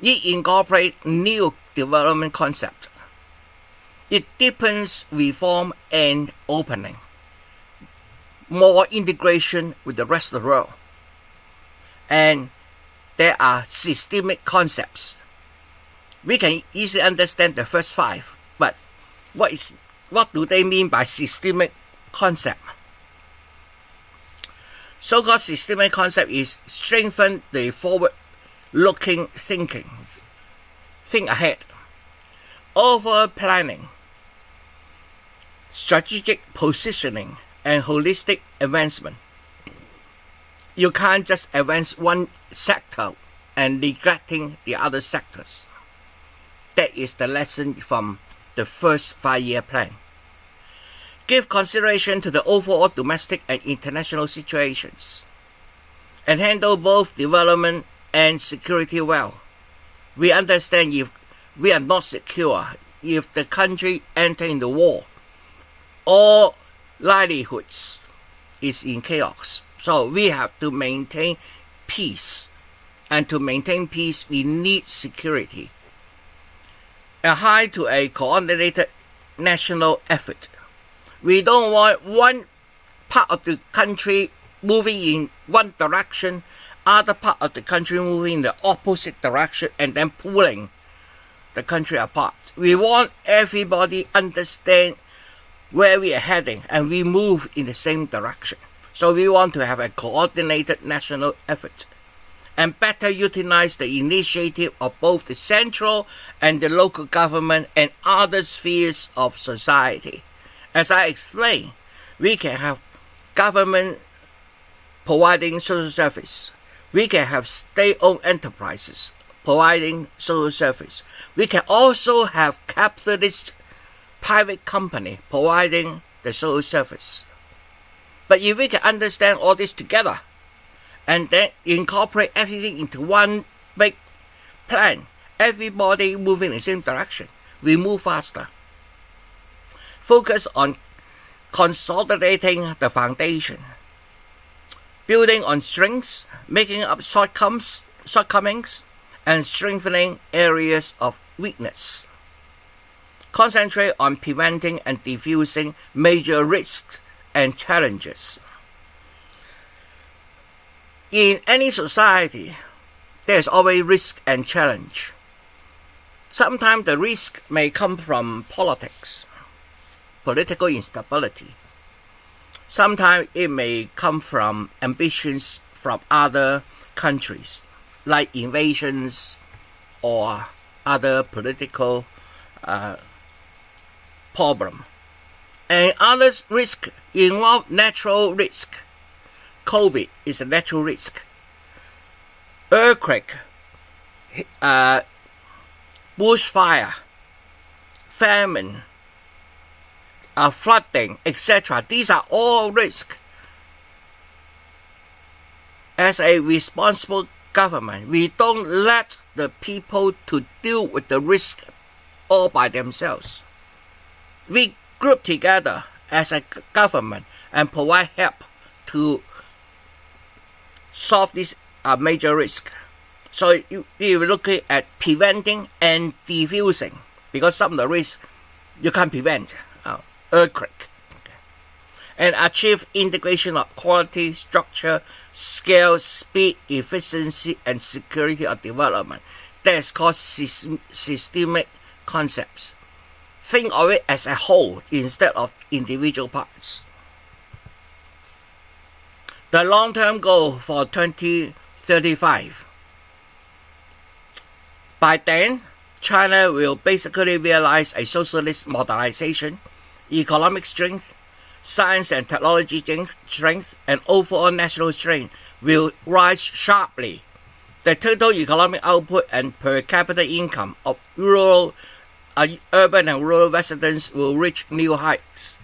It incorporates new development concept. It deepens reform and opening. More integration with the rest of the world. And there are systemic concepts. We can easily understand the first 5, but what do they mean by systemic concept? So-called systemic concept is strengthen the forward-looking thinking. Think ahead. Over planning. Strategic positioning and holistic advancement. You can't just advance one sector and neglecting the other sectors. That is the lesson from the first 5-year plan. Give consideration to the overall domestic and international situations, and handle both development and security well. We understand if we are not secure, if the country enter into war, all livelihoods is in chaos. So we have to maintain peace. And to maintain peace, we need security. A high to a coordinated national effort. We don't want one part of the country moving in one direction, other part of the country moving in the opposite direction, and then pulling the country apart. We want everybody understand where we are heading, and we move in the same direction. So we want to have a coordinated national effort and better utilize the initiative of both the central and the local government and other spheres of society. As I explained, we can have government providing social service. We can have state-owned enterprises providing social service. We can also have capitalist private company providing the social service. But if we can understand all this together and then incorporate everything into one big plan, everybody moving in the same direction, we move faster. Focus on consolidating the foundation, building on strengths, making up shortcomings, and strengthening areas of weakness. Concentrate on preventing and diffusing major risks and challenges. In any society, there is always risk and challenge. Sometimes the risk may come from politics, political instability. Sometimes it may come from ambitions from other countries, like invasions or other political problem. And other risk involve natural risk. COVID is a natural risk. Earthquake, bushfire, famine, flooding, etc. These are all risks. As a responsible government, we don't let the people to deal with the risk all by themselves. We group together as a government and provide help to solve this major risk. So you're looking at preventing and diffusing, because some of the risks you can't prevent. Earthquake. Okay. And achieve integration of quality, structure, scale, speed, efficiency, and security of development. That is called systemic concepts. Think of it as a whole instead of individual parts. The long-term goal for 2035. By then, China will basically realize a socialist modernization, economic strength, science and technology strength, and overall national strength will rise sharply. The total economic output and per capita income of urban and rural residents will reach new heights.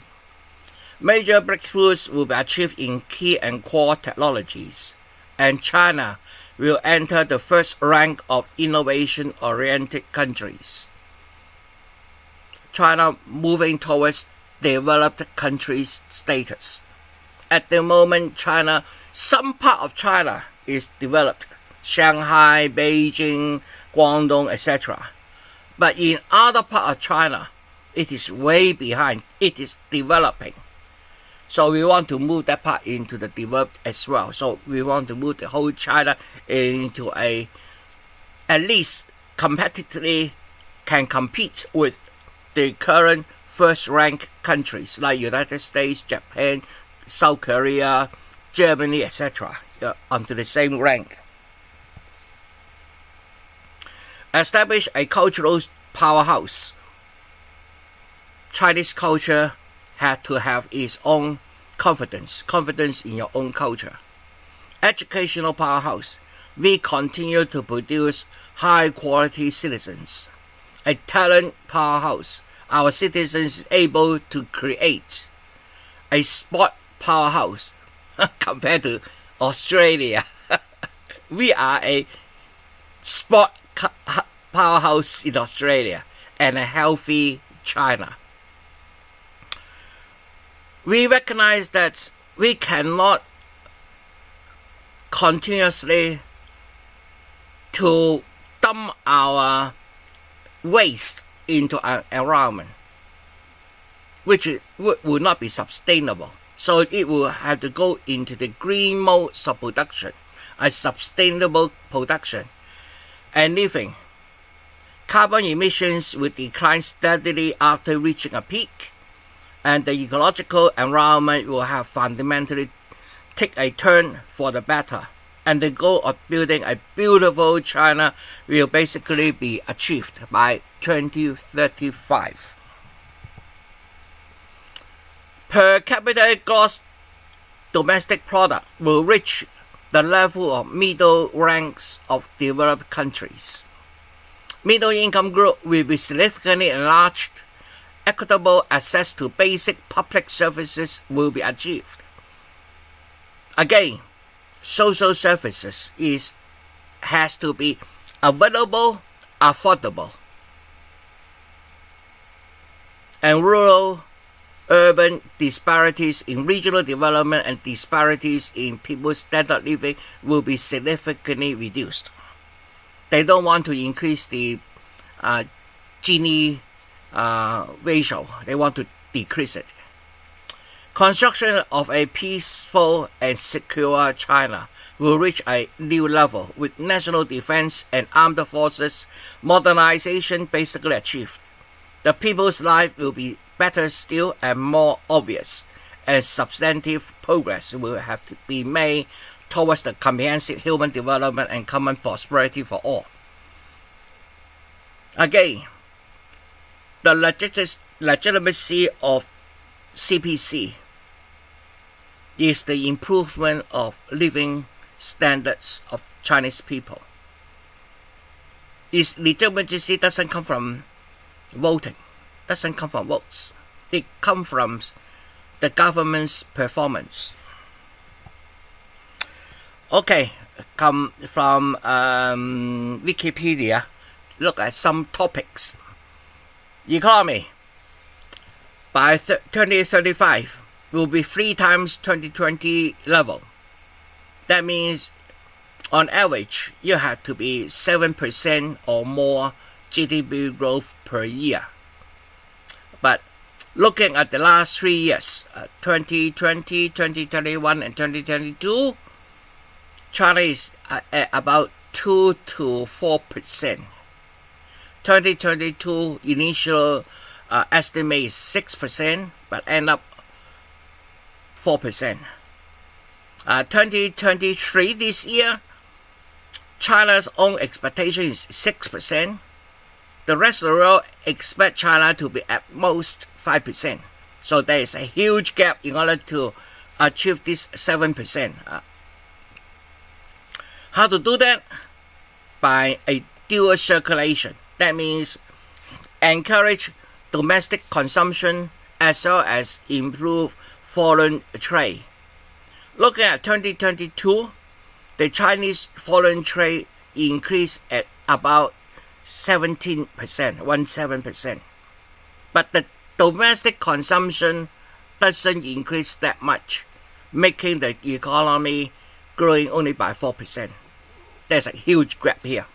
Major breakthroughs will be achieved in key and core technologies, and China will enter the first rank of innovation-oriented countries. China moving towards developed countries status. At the moment, some part of China is developed. Shanghai, Beijing, Guangdong, etc. But in other part of China, it is way behind. It is developing. So we want to move that part into the developed as well. So we want to move the whole China into at least competitively can compete with the current first-rank countries like United States, Japan, South Korea, Germany, etc. Onto the same rank. Establish a cultural powerhouse. Chinese culture had to have its own confidence in your own culture. Educational powerhouse. We continue to produce high-quality citizens. A talent powerhouse. Our citizens able to create. A sport powerhouse. Compared to Australia, we are a sport powerhouse in Australia and a healthy China. We recognize that we cannot continuously to dump our waste into an environment, which will not be sustainable. So it will have to go into the green modes of production, a sustainable production and living. Carbon emissions will decline steadily after reaching a peak, and the ecological environment will have fundamentally take a turn for the better. And the goal of building a beautiful China will basically be achieved by 2035. Per capita gross domestic product will reach the level of middle ranks of developed countries. Middle income group will be significantly enlarged. Equitable access to basic public services will be achieved. Again, social services has to be available, affordable. And rural-urban disparities in regional development and disparities in people's standard of living will be significantly reduced. They don't want to increase the Gini ratio. They want to decrease it. Construction of a peaceful and secure China will reach a new level with national defense and armed forces modernization basically achieved. The people's life will be better still and more obvious, and substantive progress will have to be made towards the comprehensive human development and common prosperity for all. Again, the legitimacy of CPC is the improvement of living standards of Chinese people. Its legitimacy doesn't come from voting, doesn't come from votes. It comes from the government's performance. Okay, come from Wikipedia. Look at some topics. Economy. By 2035 will be 3 times 2020 level. That means on average you have to be 7% or more GDP growth per year. But looking at the last 3 years, 2020, 2021 and 2022, China is at about 2 to 4%. 2022 initial estimate is 6%, but end up 4%. 2023 this year, China's own expectation is 6%. The rest of the world expect China to be at most 5%. So there is a huge gap in order to achieve this 7%. How to do that? By a dual circulation. That means encourage domestic consumption as well as improve foreign trade. Looking at 2022, the Chinese foreign trade increased at about 17%. But the domestic consumption doesn't increase that much, making the economy growing only by 4%. There's a huge gap here.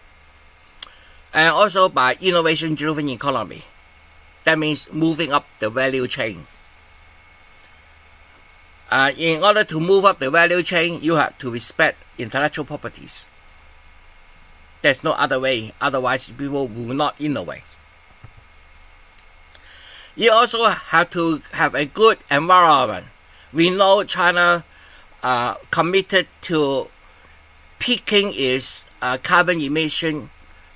And also by innovation-driven economy. That means moving up the value chain. In order to move up the value chain, you have to respect intellectual properties. There's no other way, otherwise people will not innovate. You also have to have a good environment. We know China committed to peaking its carbon emission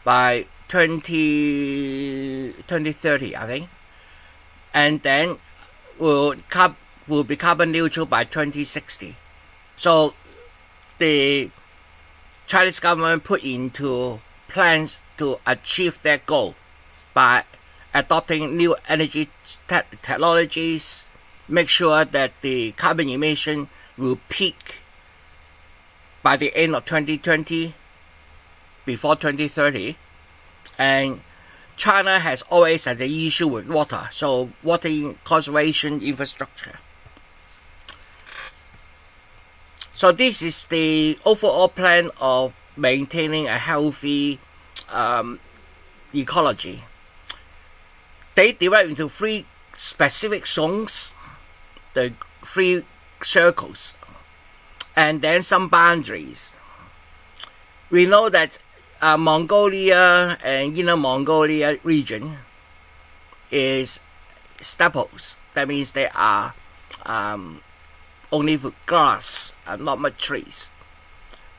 by 2030, I think, and then will be carbon neutral by 2060. So the Chinese government put into plans to achieve that goal by adopting new energy technologies, make sure that the carbon emission will peak by the end of 2020, before 2030. And China has always had an issue with water, so water conservation infrastructure. So this is the overall plan of maintaining a healthy ecology. They divide into 3 specific zones, the 3 circles, and then some boundaries. We know that Mongolia and Inner Mongolia region is steppes. That means they are only with grass and not much trees.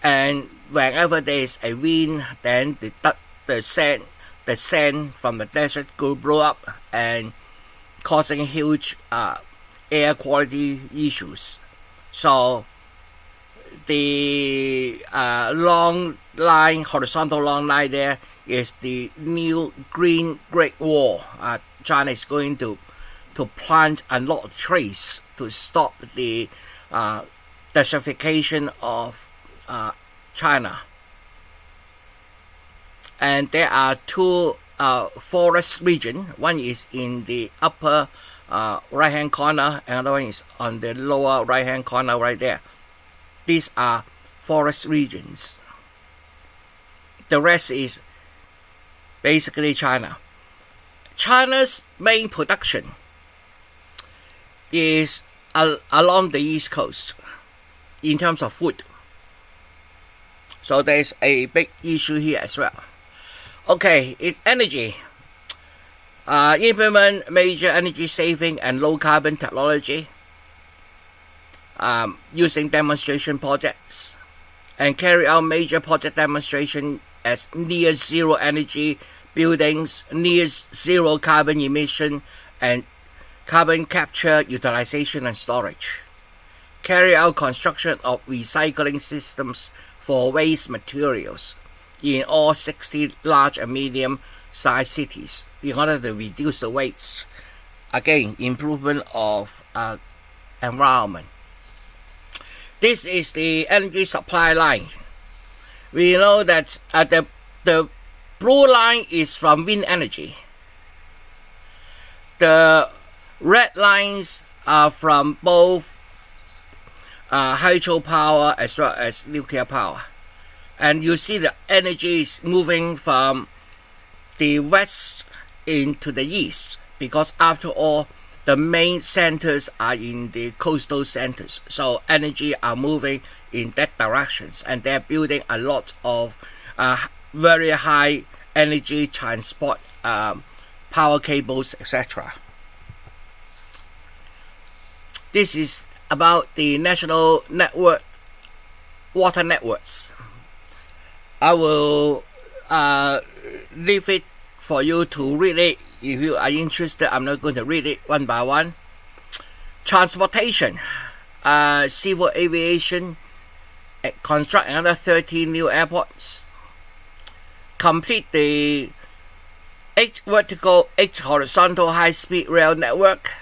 And whenever there is a wind, then the sand from the desert could blow up and causing huge air quality issues. So the horizontal long line there is the new Green Great Wall. China is going to plant a lot of trees to stop the desertification of China. And there are 2 forest regions. One is in the upper right-hand corner, and another one is on the lower right-hand corner right there. These are forest regions. The rest is basically China. China's main production is along the East Coast in terms of food. So there's a big issue here as well. Okay, in energy, implement major energy saving and low carbon technology. using demonstration projects and carry out major project demonstration as near zero energy buildings, near zero carbon emission, and carbon capture, utilization, and storage. Carry out construction of recycling systems for waste materials in all 60 large and medium-sized cities in order to reduce the waste. Again, improvement of environment. This is the energy supply line. We know that the blue line is from wind energy. The red lines are from both hydropower as well as nuclear power. And you see the energy is moving from the west into the east, because after all, the main centers are in the coastal centers. So energy are moving in that directions, and they're building a lot of very high energy transport power cables, etc. This is about the national network, water networks. I will leave it for you to read it. If you are interested, I'm not going to read it one by one. Transportation, civil aviation, construct another 13 new airports, complete the 8 vertical, 8 horizontal high-speed rail network,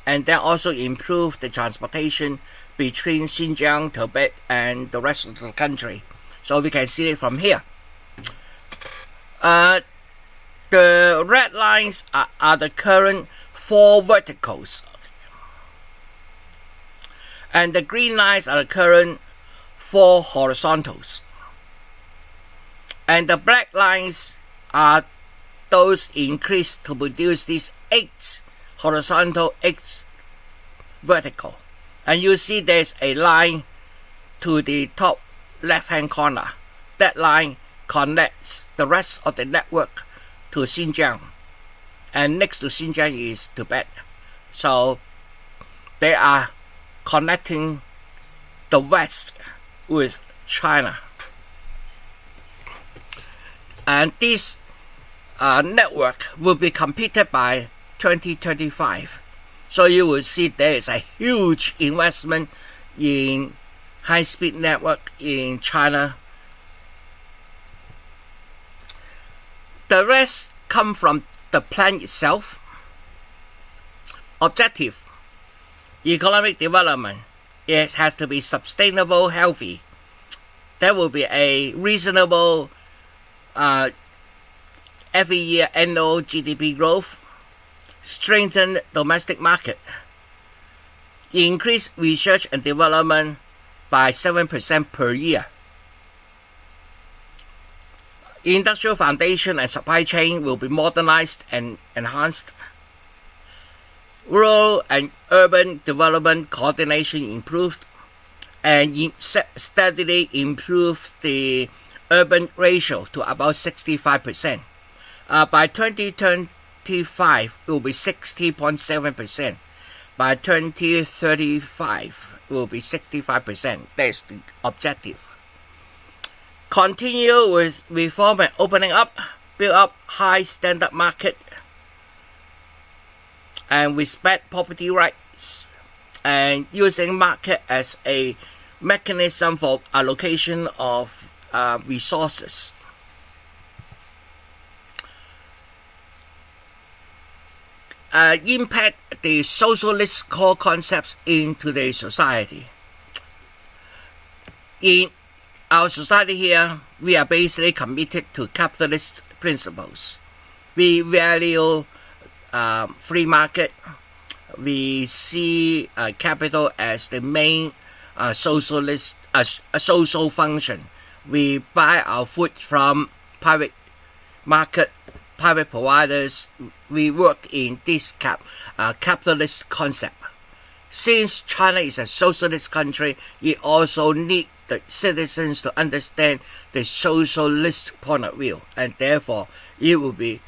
and then also improve the transportation between Xinjiang, Tibet, and the rest of the country. So we can see it from here. The red lines are the current 4 verticals, and the green lines are the current 4 horizontals, and the black lines are those increased to produce these 8 horizontal, 8 vertical. And you see there's a line to the top left hand corner. That line connects the rest of the network to Xinjiang, and next to Xinjiang is Tibet. So they are connecting the West with China, and this network will be completed by 2025. So you will see there is a huge investment in high-speed network in China. The rest come from the plan itself. Objective: economic development. It has to be sustainable, healthy. There will be a reasonable every year annual GDP growth. Strengthen domestic market. Increase research and development by 7% per year. Industrial foundation and supply chain will be modernized and enhanced. Rural and urban development coordination improved, and steadily improve the urban ratio to about 65%. By 2025, it will be 60.7%. By 2035, it will be 65%. That's the objective. Continue with reform and opening up, build up high standard market, and respect property rights, and using market as a mechanism for allocation of resources. Impact the socialist core concepts in today's society. In our society here, we are basically committed to capitalist principles. We value free market. We see capital as the main socialist social function. We buy our food from private market, private providers. We work in this capitalist concept. Since China is a socialist country, it also needs the citizens to understand the socialist point of view, and therefore it will be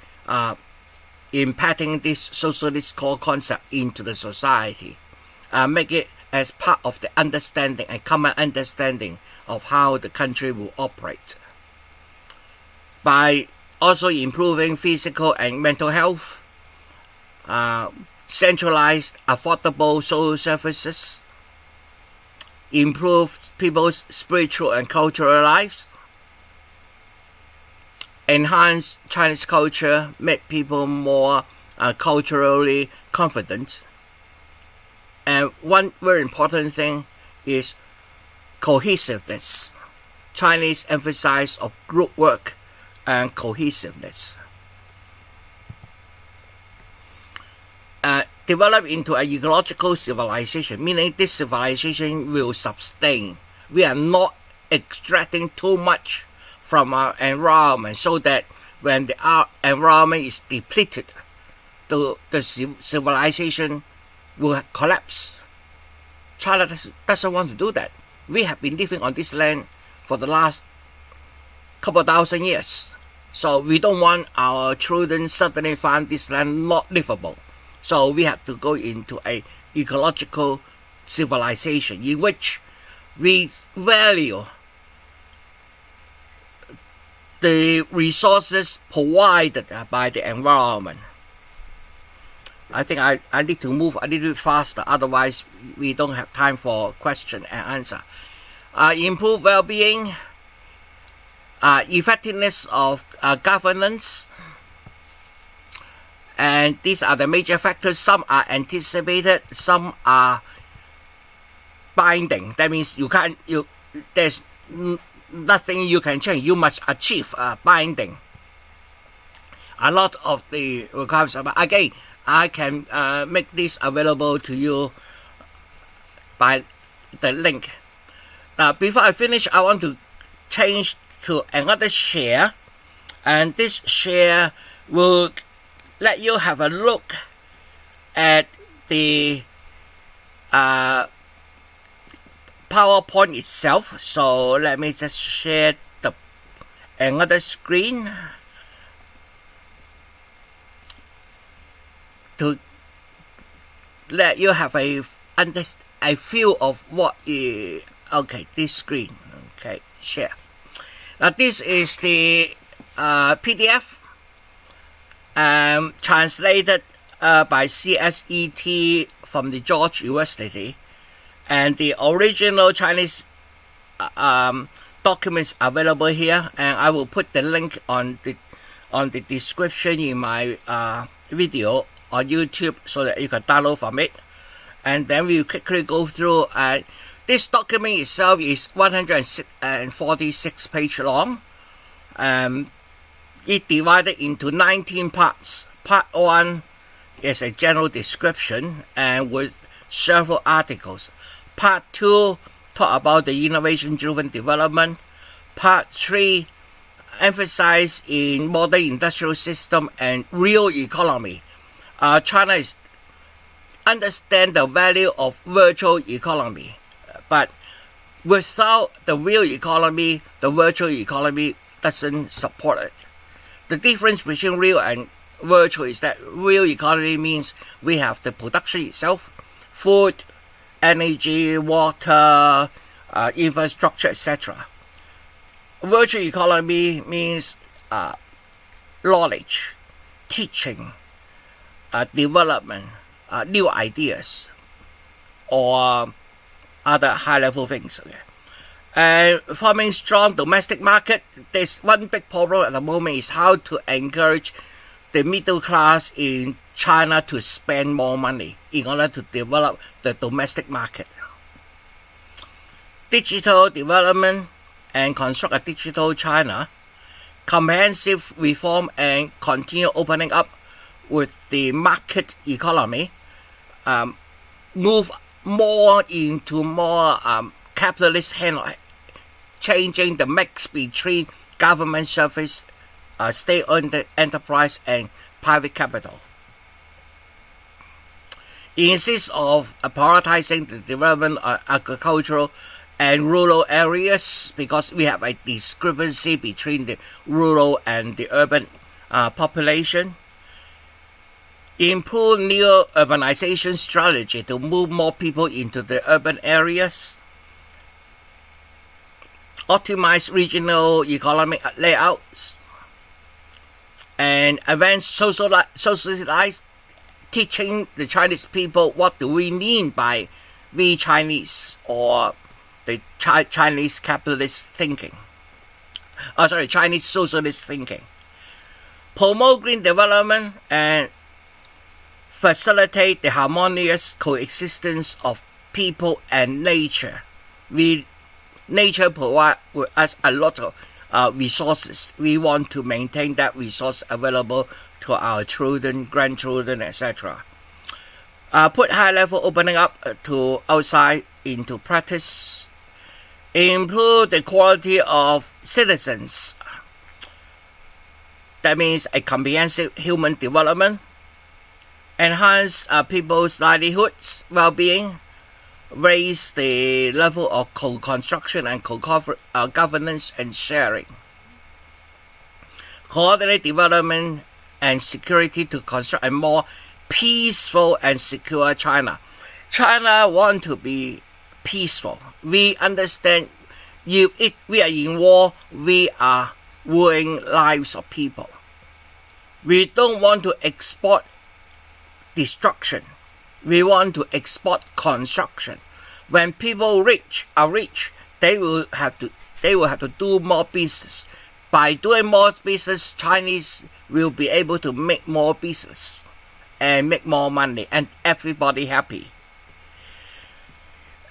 impacting this socialist core concept into the society, make it as part of the understanding and common understanding of how the country will operate. By also improving physical and mental health, centralized, affordable social services, improve people's spiritual and cultural lives, enhance Chinese culture, make people more culturally confident. And one very important thing is cohesiveness. Chinese emphasize of group work and cohesiveness. Develop into an ecological civilization, meaning this civilization will sustain. We are not extracting too much from our environment so that when our environment is depleted, the civilization will collapse. China doesn't want to do that. We have been living on this land for the last couple of thousand years. So we don't want our children suddenly find this land not livable. So we have to go into an ecological civilization in which we value the resources provided by the environment. I think I need to move a little bit faster, otherwise we don't have time for question and answer. Improve well-being, effectiveness of governance, and these are the major factors. Some are anticipated, some are binding. That means there's nothing you can change. You must achieve binding. A lot of the requirements. Again, I can make this available to you by the link. Now, before I finish, I want to change to another share, and this share will let you have a look at the PowerPoint itself. So let me just share another screen to let you have a feel of what is. Okay, this screen. Okay, share. Now this is the PDF translated by CSET from the George University, and the original Chinese documents available here, and I will put the link on the description in my video on YouTube so that you can download from it. And then we will quickly go through. This document itself is 146 pages long. It divided into 19 parts. Part 1 is a general description and with several articles. Part 2 talk about the innovation-driven development. Part 3 emphasize in modern industrial system and real economy. China understand the value of virtual economy, but without the real economy, the virtual economy doesn't support it. The difference between real and virtual is that real economy means we have the production itself, food, energy, water, infrastructure, etc. Virtual economy means knowledge, teaching, development, new ideas, or other high-level things. And forming strong domestic market, there's one big problem at the moment is how to encourage the middle class in China to spend more money in order to develop the domestic market. Digital development and construct a digital China, comprehensive reform and continue opening up with the market economy, move more into more capitalist hand, changing the mix between government service, state-owned enterprise, and private capital. It insists of prioritizing the development of agricultural and rural areas because we have a discrepancy between the rural and the urban population. improve new urbanization strategy to move more people into the urban areas, optimize regional economic layouts, and advance socialized teaching the Chinese people what do we mean by we Chinese or the Chinese capitalist thinking. Chinese socialist thinking. Promote green development and facilitate the harmonious coexistence of people and nature. Nature provides us a lot of resources. We want to maintain that resource available to our children, grandchildren, etc. Put high-level opening up to outside into practice. Improve the quality of citizens. That means a comprehensive human development. Enhance people's livelihoods, well-being. Raise the level of co-construction and co-governance and sharing. Coordinate development and security to construct a more peaceful and secure China. China wants to be peaceful. We understand if we are in war, we are ruining lives of people. We don't want to export destruction. We want to export construction. When people are rich, they will have to do more business. By doing more business, Chinese will be able to make more business and make more money, and everybody happy.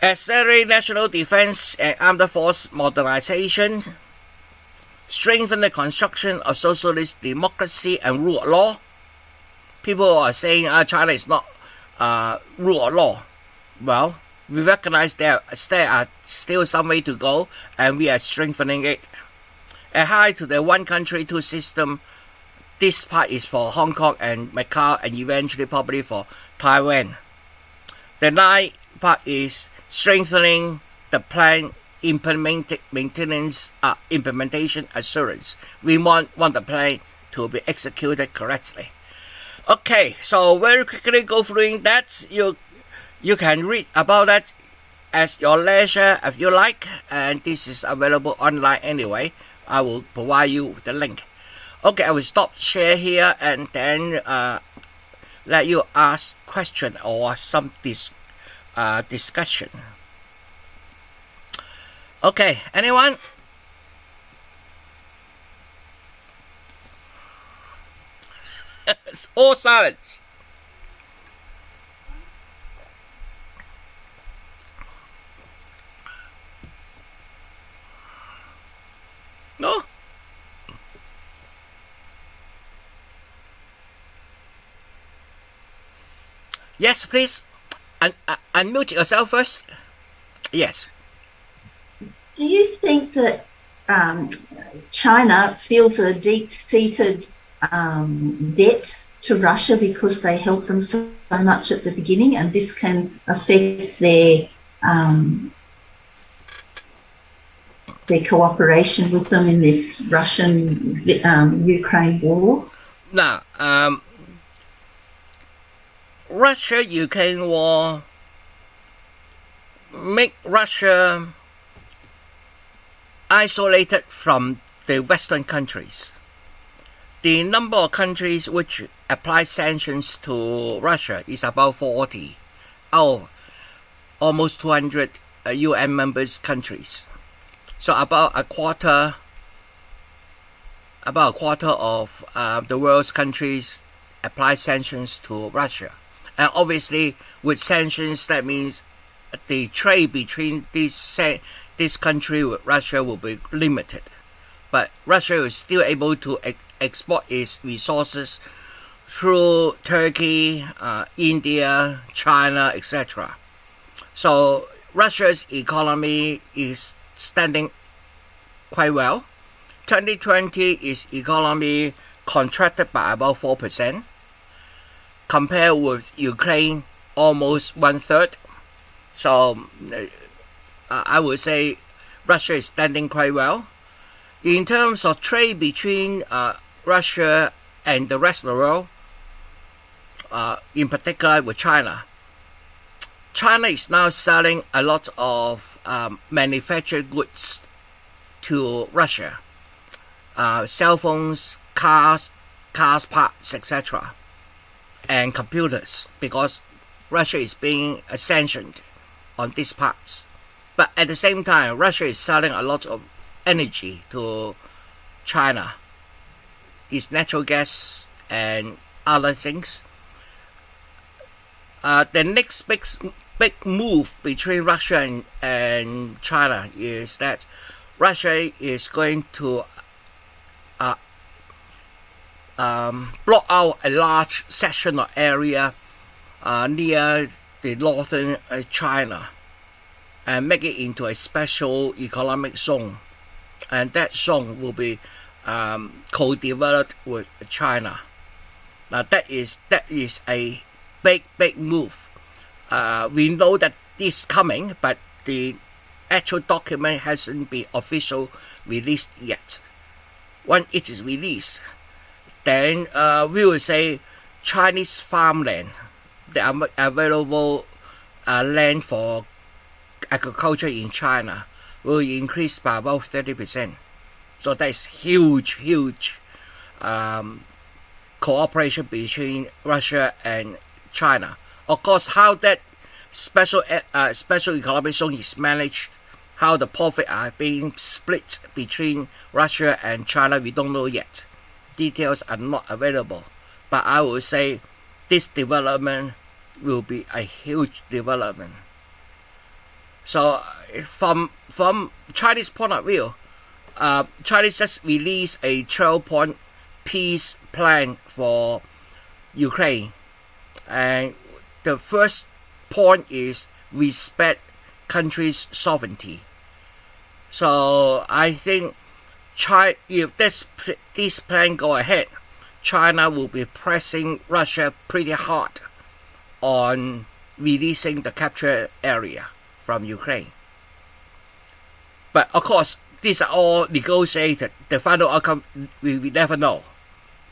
Accelerate national defense and armed force modernization. Strengthen the construction of socialist democracy and rule of law. People are saying China is not rule of law. Well, we recognize there are still some way to go, and we are strengthening it. Adhere to the one country, two system. This part is for Hong Kong and Macau, and eventually probably for Taiwan. The ninth part is strengthening the plan implementation assurance. We want the plan to be executed correctly. Okay, so very quickly go through that. You can read about that at your leisure if you like, and this is available online anyway. I will provide you with the link. Okay, I will stop share here and then let you ask question or some discussion. Okay, anyone? It's all silence. No? Yes, please. Unmute yourself first. Yes. Do you think that China feels a deep-seated debt to Russia because they helped them so much at the beginning, and this can affect their cooperation with them in this Russian-Ukraine war? Now, Russia-Ukraine war make Russia isolated from the Western countries. The number of countries which apply sanctions to Russia is about 40 out of almost 200 UN members countries. So about a quarter of the world's countries apply sanctions to Russia. And obviously with sanctions, that means the trade between this country with Russia will be limited. But Russia is still able to export its resources through Turkey, India, China, etc. So Russia's economy is standing quite well. 2020 its economy contracted by about 4%, compared with Ukraine almost 1/3. So I would say Russia is standing quite well. In terms of trade between Russia and the rest of the world, in particular with China. China is now selling a lot of manufactured goods to Russia. Cell phones, cars parts, etc. and computers, because Russia is being sanctioned on these parts. But at the same time, Russia is selling a lot of energy to China. It's natural gas and other things. The next big move between Russia and China is that Russia is going to block out a large section of area near the northern China and make it into a special economic zone, and that zone will be co-developed with China. Now that is a big move. We know that this is coming, but the actual document hasn't been officially released yet. When it is released, then we will say Chinese farmland, the available land for agriculture in China, will increase by about 30%. So that is huge cooperation between Russia and China. Of course, how that special economic zone is managed, how the profit are being split between Russia and China, we don't know yet. Details are not available. But I would say this development will be a huge development. So from Chinese point of view, China just released a 12-point peace plan for Ukraine. And the first point is respect country's sovereignty. So I think if this plan go ahead, China will be pressing Russia pretty hard on releasing the captured area from Ukraine. But of course, these are all negotiated. The final outcome we never know.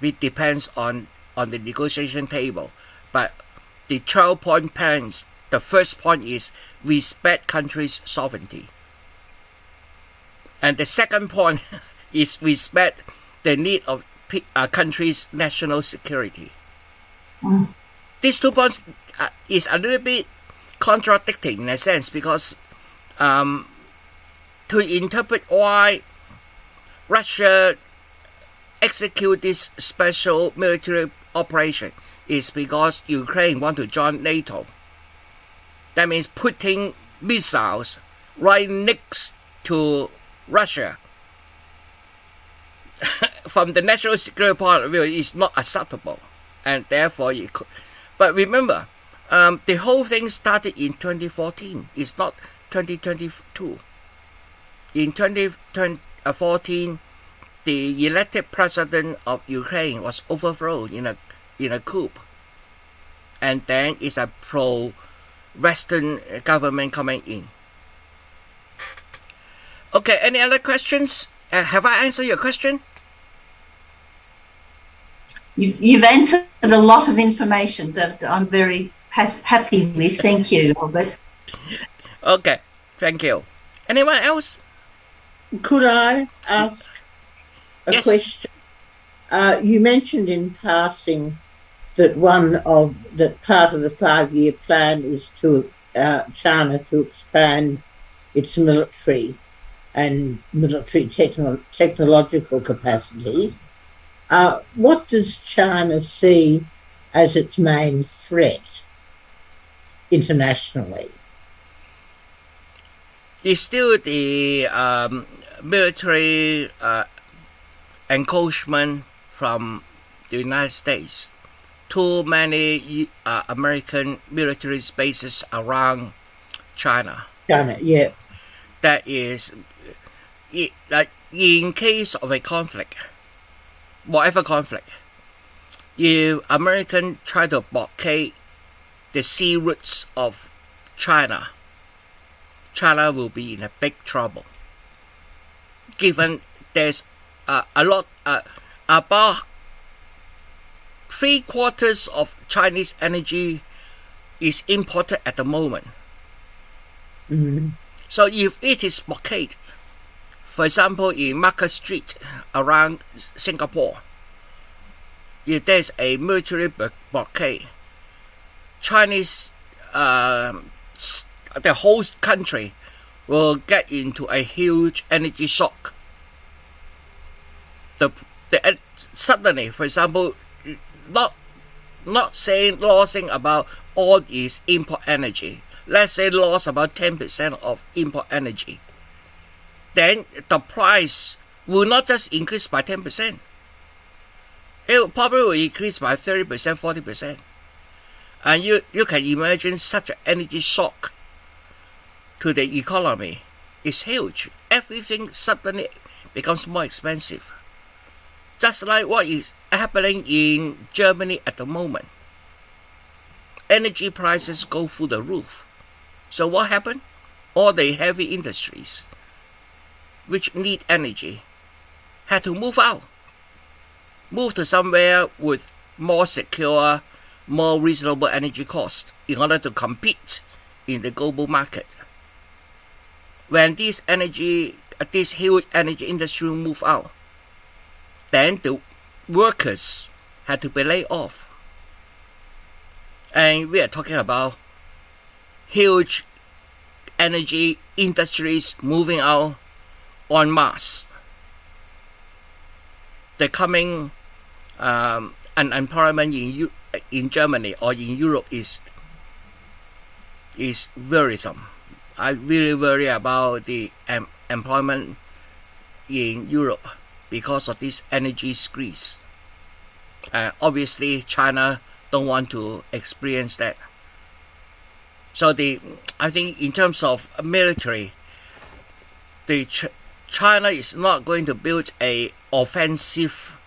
It depends on the negotiation table. But the 12-point plans, the first point is respect country's sovereignty. And the second point is respect the need of a country's national security. These 2 points is a little bit contradicting in a sense, because to interpret why Russia execute this special military operation is because Ukraine want to join NATO. That means putting missiles right next to Russia from the national security point of view is not acceptable, and therefore you could. But remember, the whole thing started in 2014. It's not 2022. In 2014, the elected president of Ukraine was overthrown in a coup, and then it's a pro-Western government coming in. Okay, any other questions? Have I answered your question? You've answered a lot of information that I'm very happy with. Thank you, Albert. Okay, thank you. Anyone else? Could I ask a Yes. question? You mentioned in passing that part of the 5-year plan is to China to expand its military and military technological capacities. What does China see as its main threat internationally? It's still the military encroachment from the United States. Too many American military bases around China. China, yeah. That is, like in case of a conflict, whatever conflict, if American try to blockade the sea routes of China, China will be in a big trouble. Given there's a lot, about 3/4 of Chinese energy is imported at the moment. So if it is blockade, for example, in Market Street around Singapore, if there's a military blockade, Chinese, the whole country will get into a huge energy shock. Suddenly, for example, not saying losing about all is import energy. Let's say loss about 10% of import energy. Then the price will not just increase by 10%. It will probably increase by 30%, 40%. And you can imagine such an energy shock to the economy. It's huge. Everything suddenly becomes more expensive. Just like what is happening in Germany at the moment. Energy prices go through the roof. So what happened? All the heavy industries which need energy had to move out. Move to somewhere with more secure, more reasonable energy cost in order to compete in the global market. When this huge energy industry move out, then the workers had to be laid off. And we are talking about huge energy industries moving out en masse. The coming unemployment in Germany or in Europe is worrisome. I really worry about the employment in Europe because of this energy squeeze. Obviously, China don't want to experience that. So I think in terms of military, China is not going to build a offensive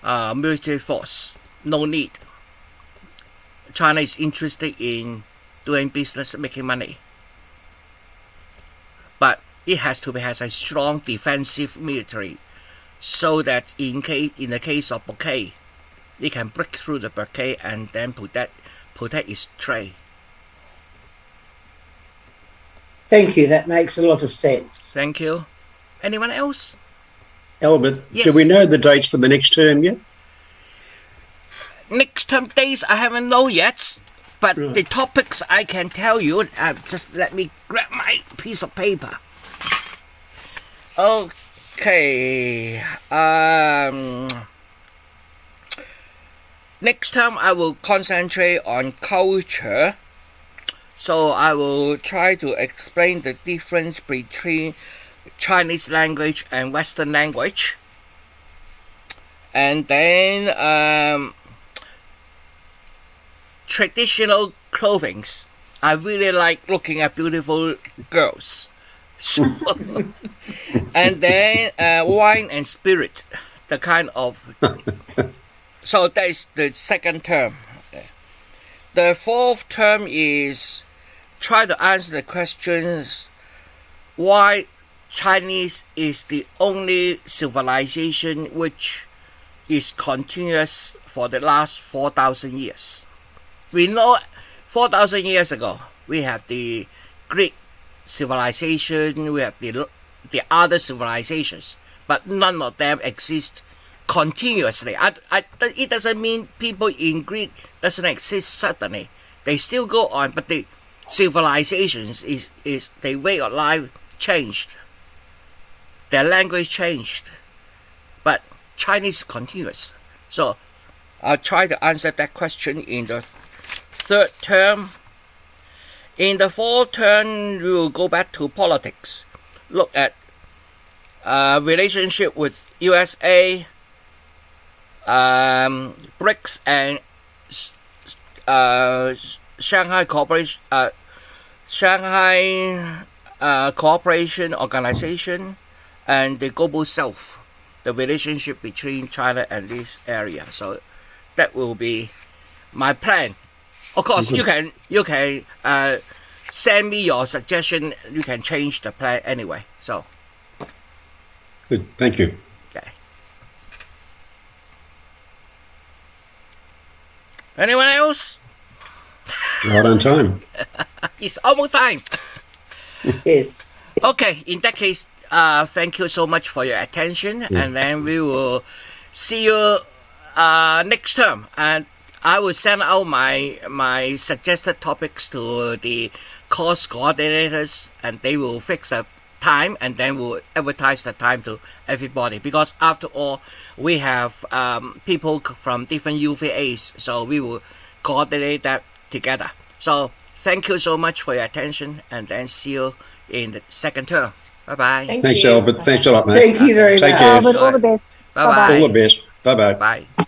military force. No need. China is interested in doing business, making money. But it has a strong defensive military, so that in the case of blockade, it can break through the blockade and then protect its trade. Thank you. That makes a lot of sense. Thank you. Anyone else? Albert, Yes. do we know the dates for the next term yet? Next term dates I haven't known yet, but Right. the topics I can tell you. Just let me grab my piece of paper. Okay. Next time I will concentrate on culture. So I will try to explain the difference between Chinese language and Western language. And then traditional clothing. I really like looking at beautiful girls. So, and then wine and spirit, the kind of. So that is the second term. The fourth term is try to answer the questions why Chinese is the only civilization which is continuous for the last 4,000 years. We know 4,000 years ago we have the Greek civilization, we have the other civilizations, but none of them exist continuously. It doesn't mean people in Greek doesn't exist suddenly. They still go on, but the civilizations is the way of life changed. Their language changed. But Chinese is continuous. So I'll try to answer that question in the third term. In the fourth term, we will go back to politics. Look at relationship with USA, BRICS and Shanghai Cooperation Organization, and the Global South, the relationship between China and this area. So that will be my plan. Of course, you can send me your suggestion. You can change the plan anyway. So Good, thank you. okay. Anyone else? Right on time. It's almost time. Yes. Okay, in that case, thank you so much for your attention, and then we will see you next term. And I will send out my suggested topics to the course coordinators, and they will fix a time, and then we'll advertise the time to everybody. Because after all, we have people from different UVAs, so we will coordinate that together. So thank you so much for your attention, and then see you in the second term. Bye-bye. Thanks, Albert. Thanks a lot, mate. Thank you very much. Take care. Albert, all the best. Bye-bye. All the best. Bye-bye. Bye.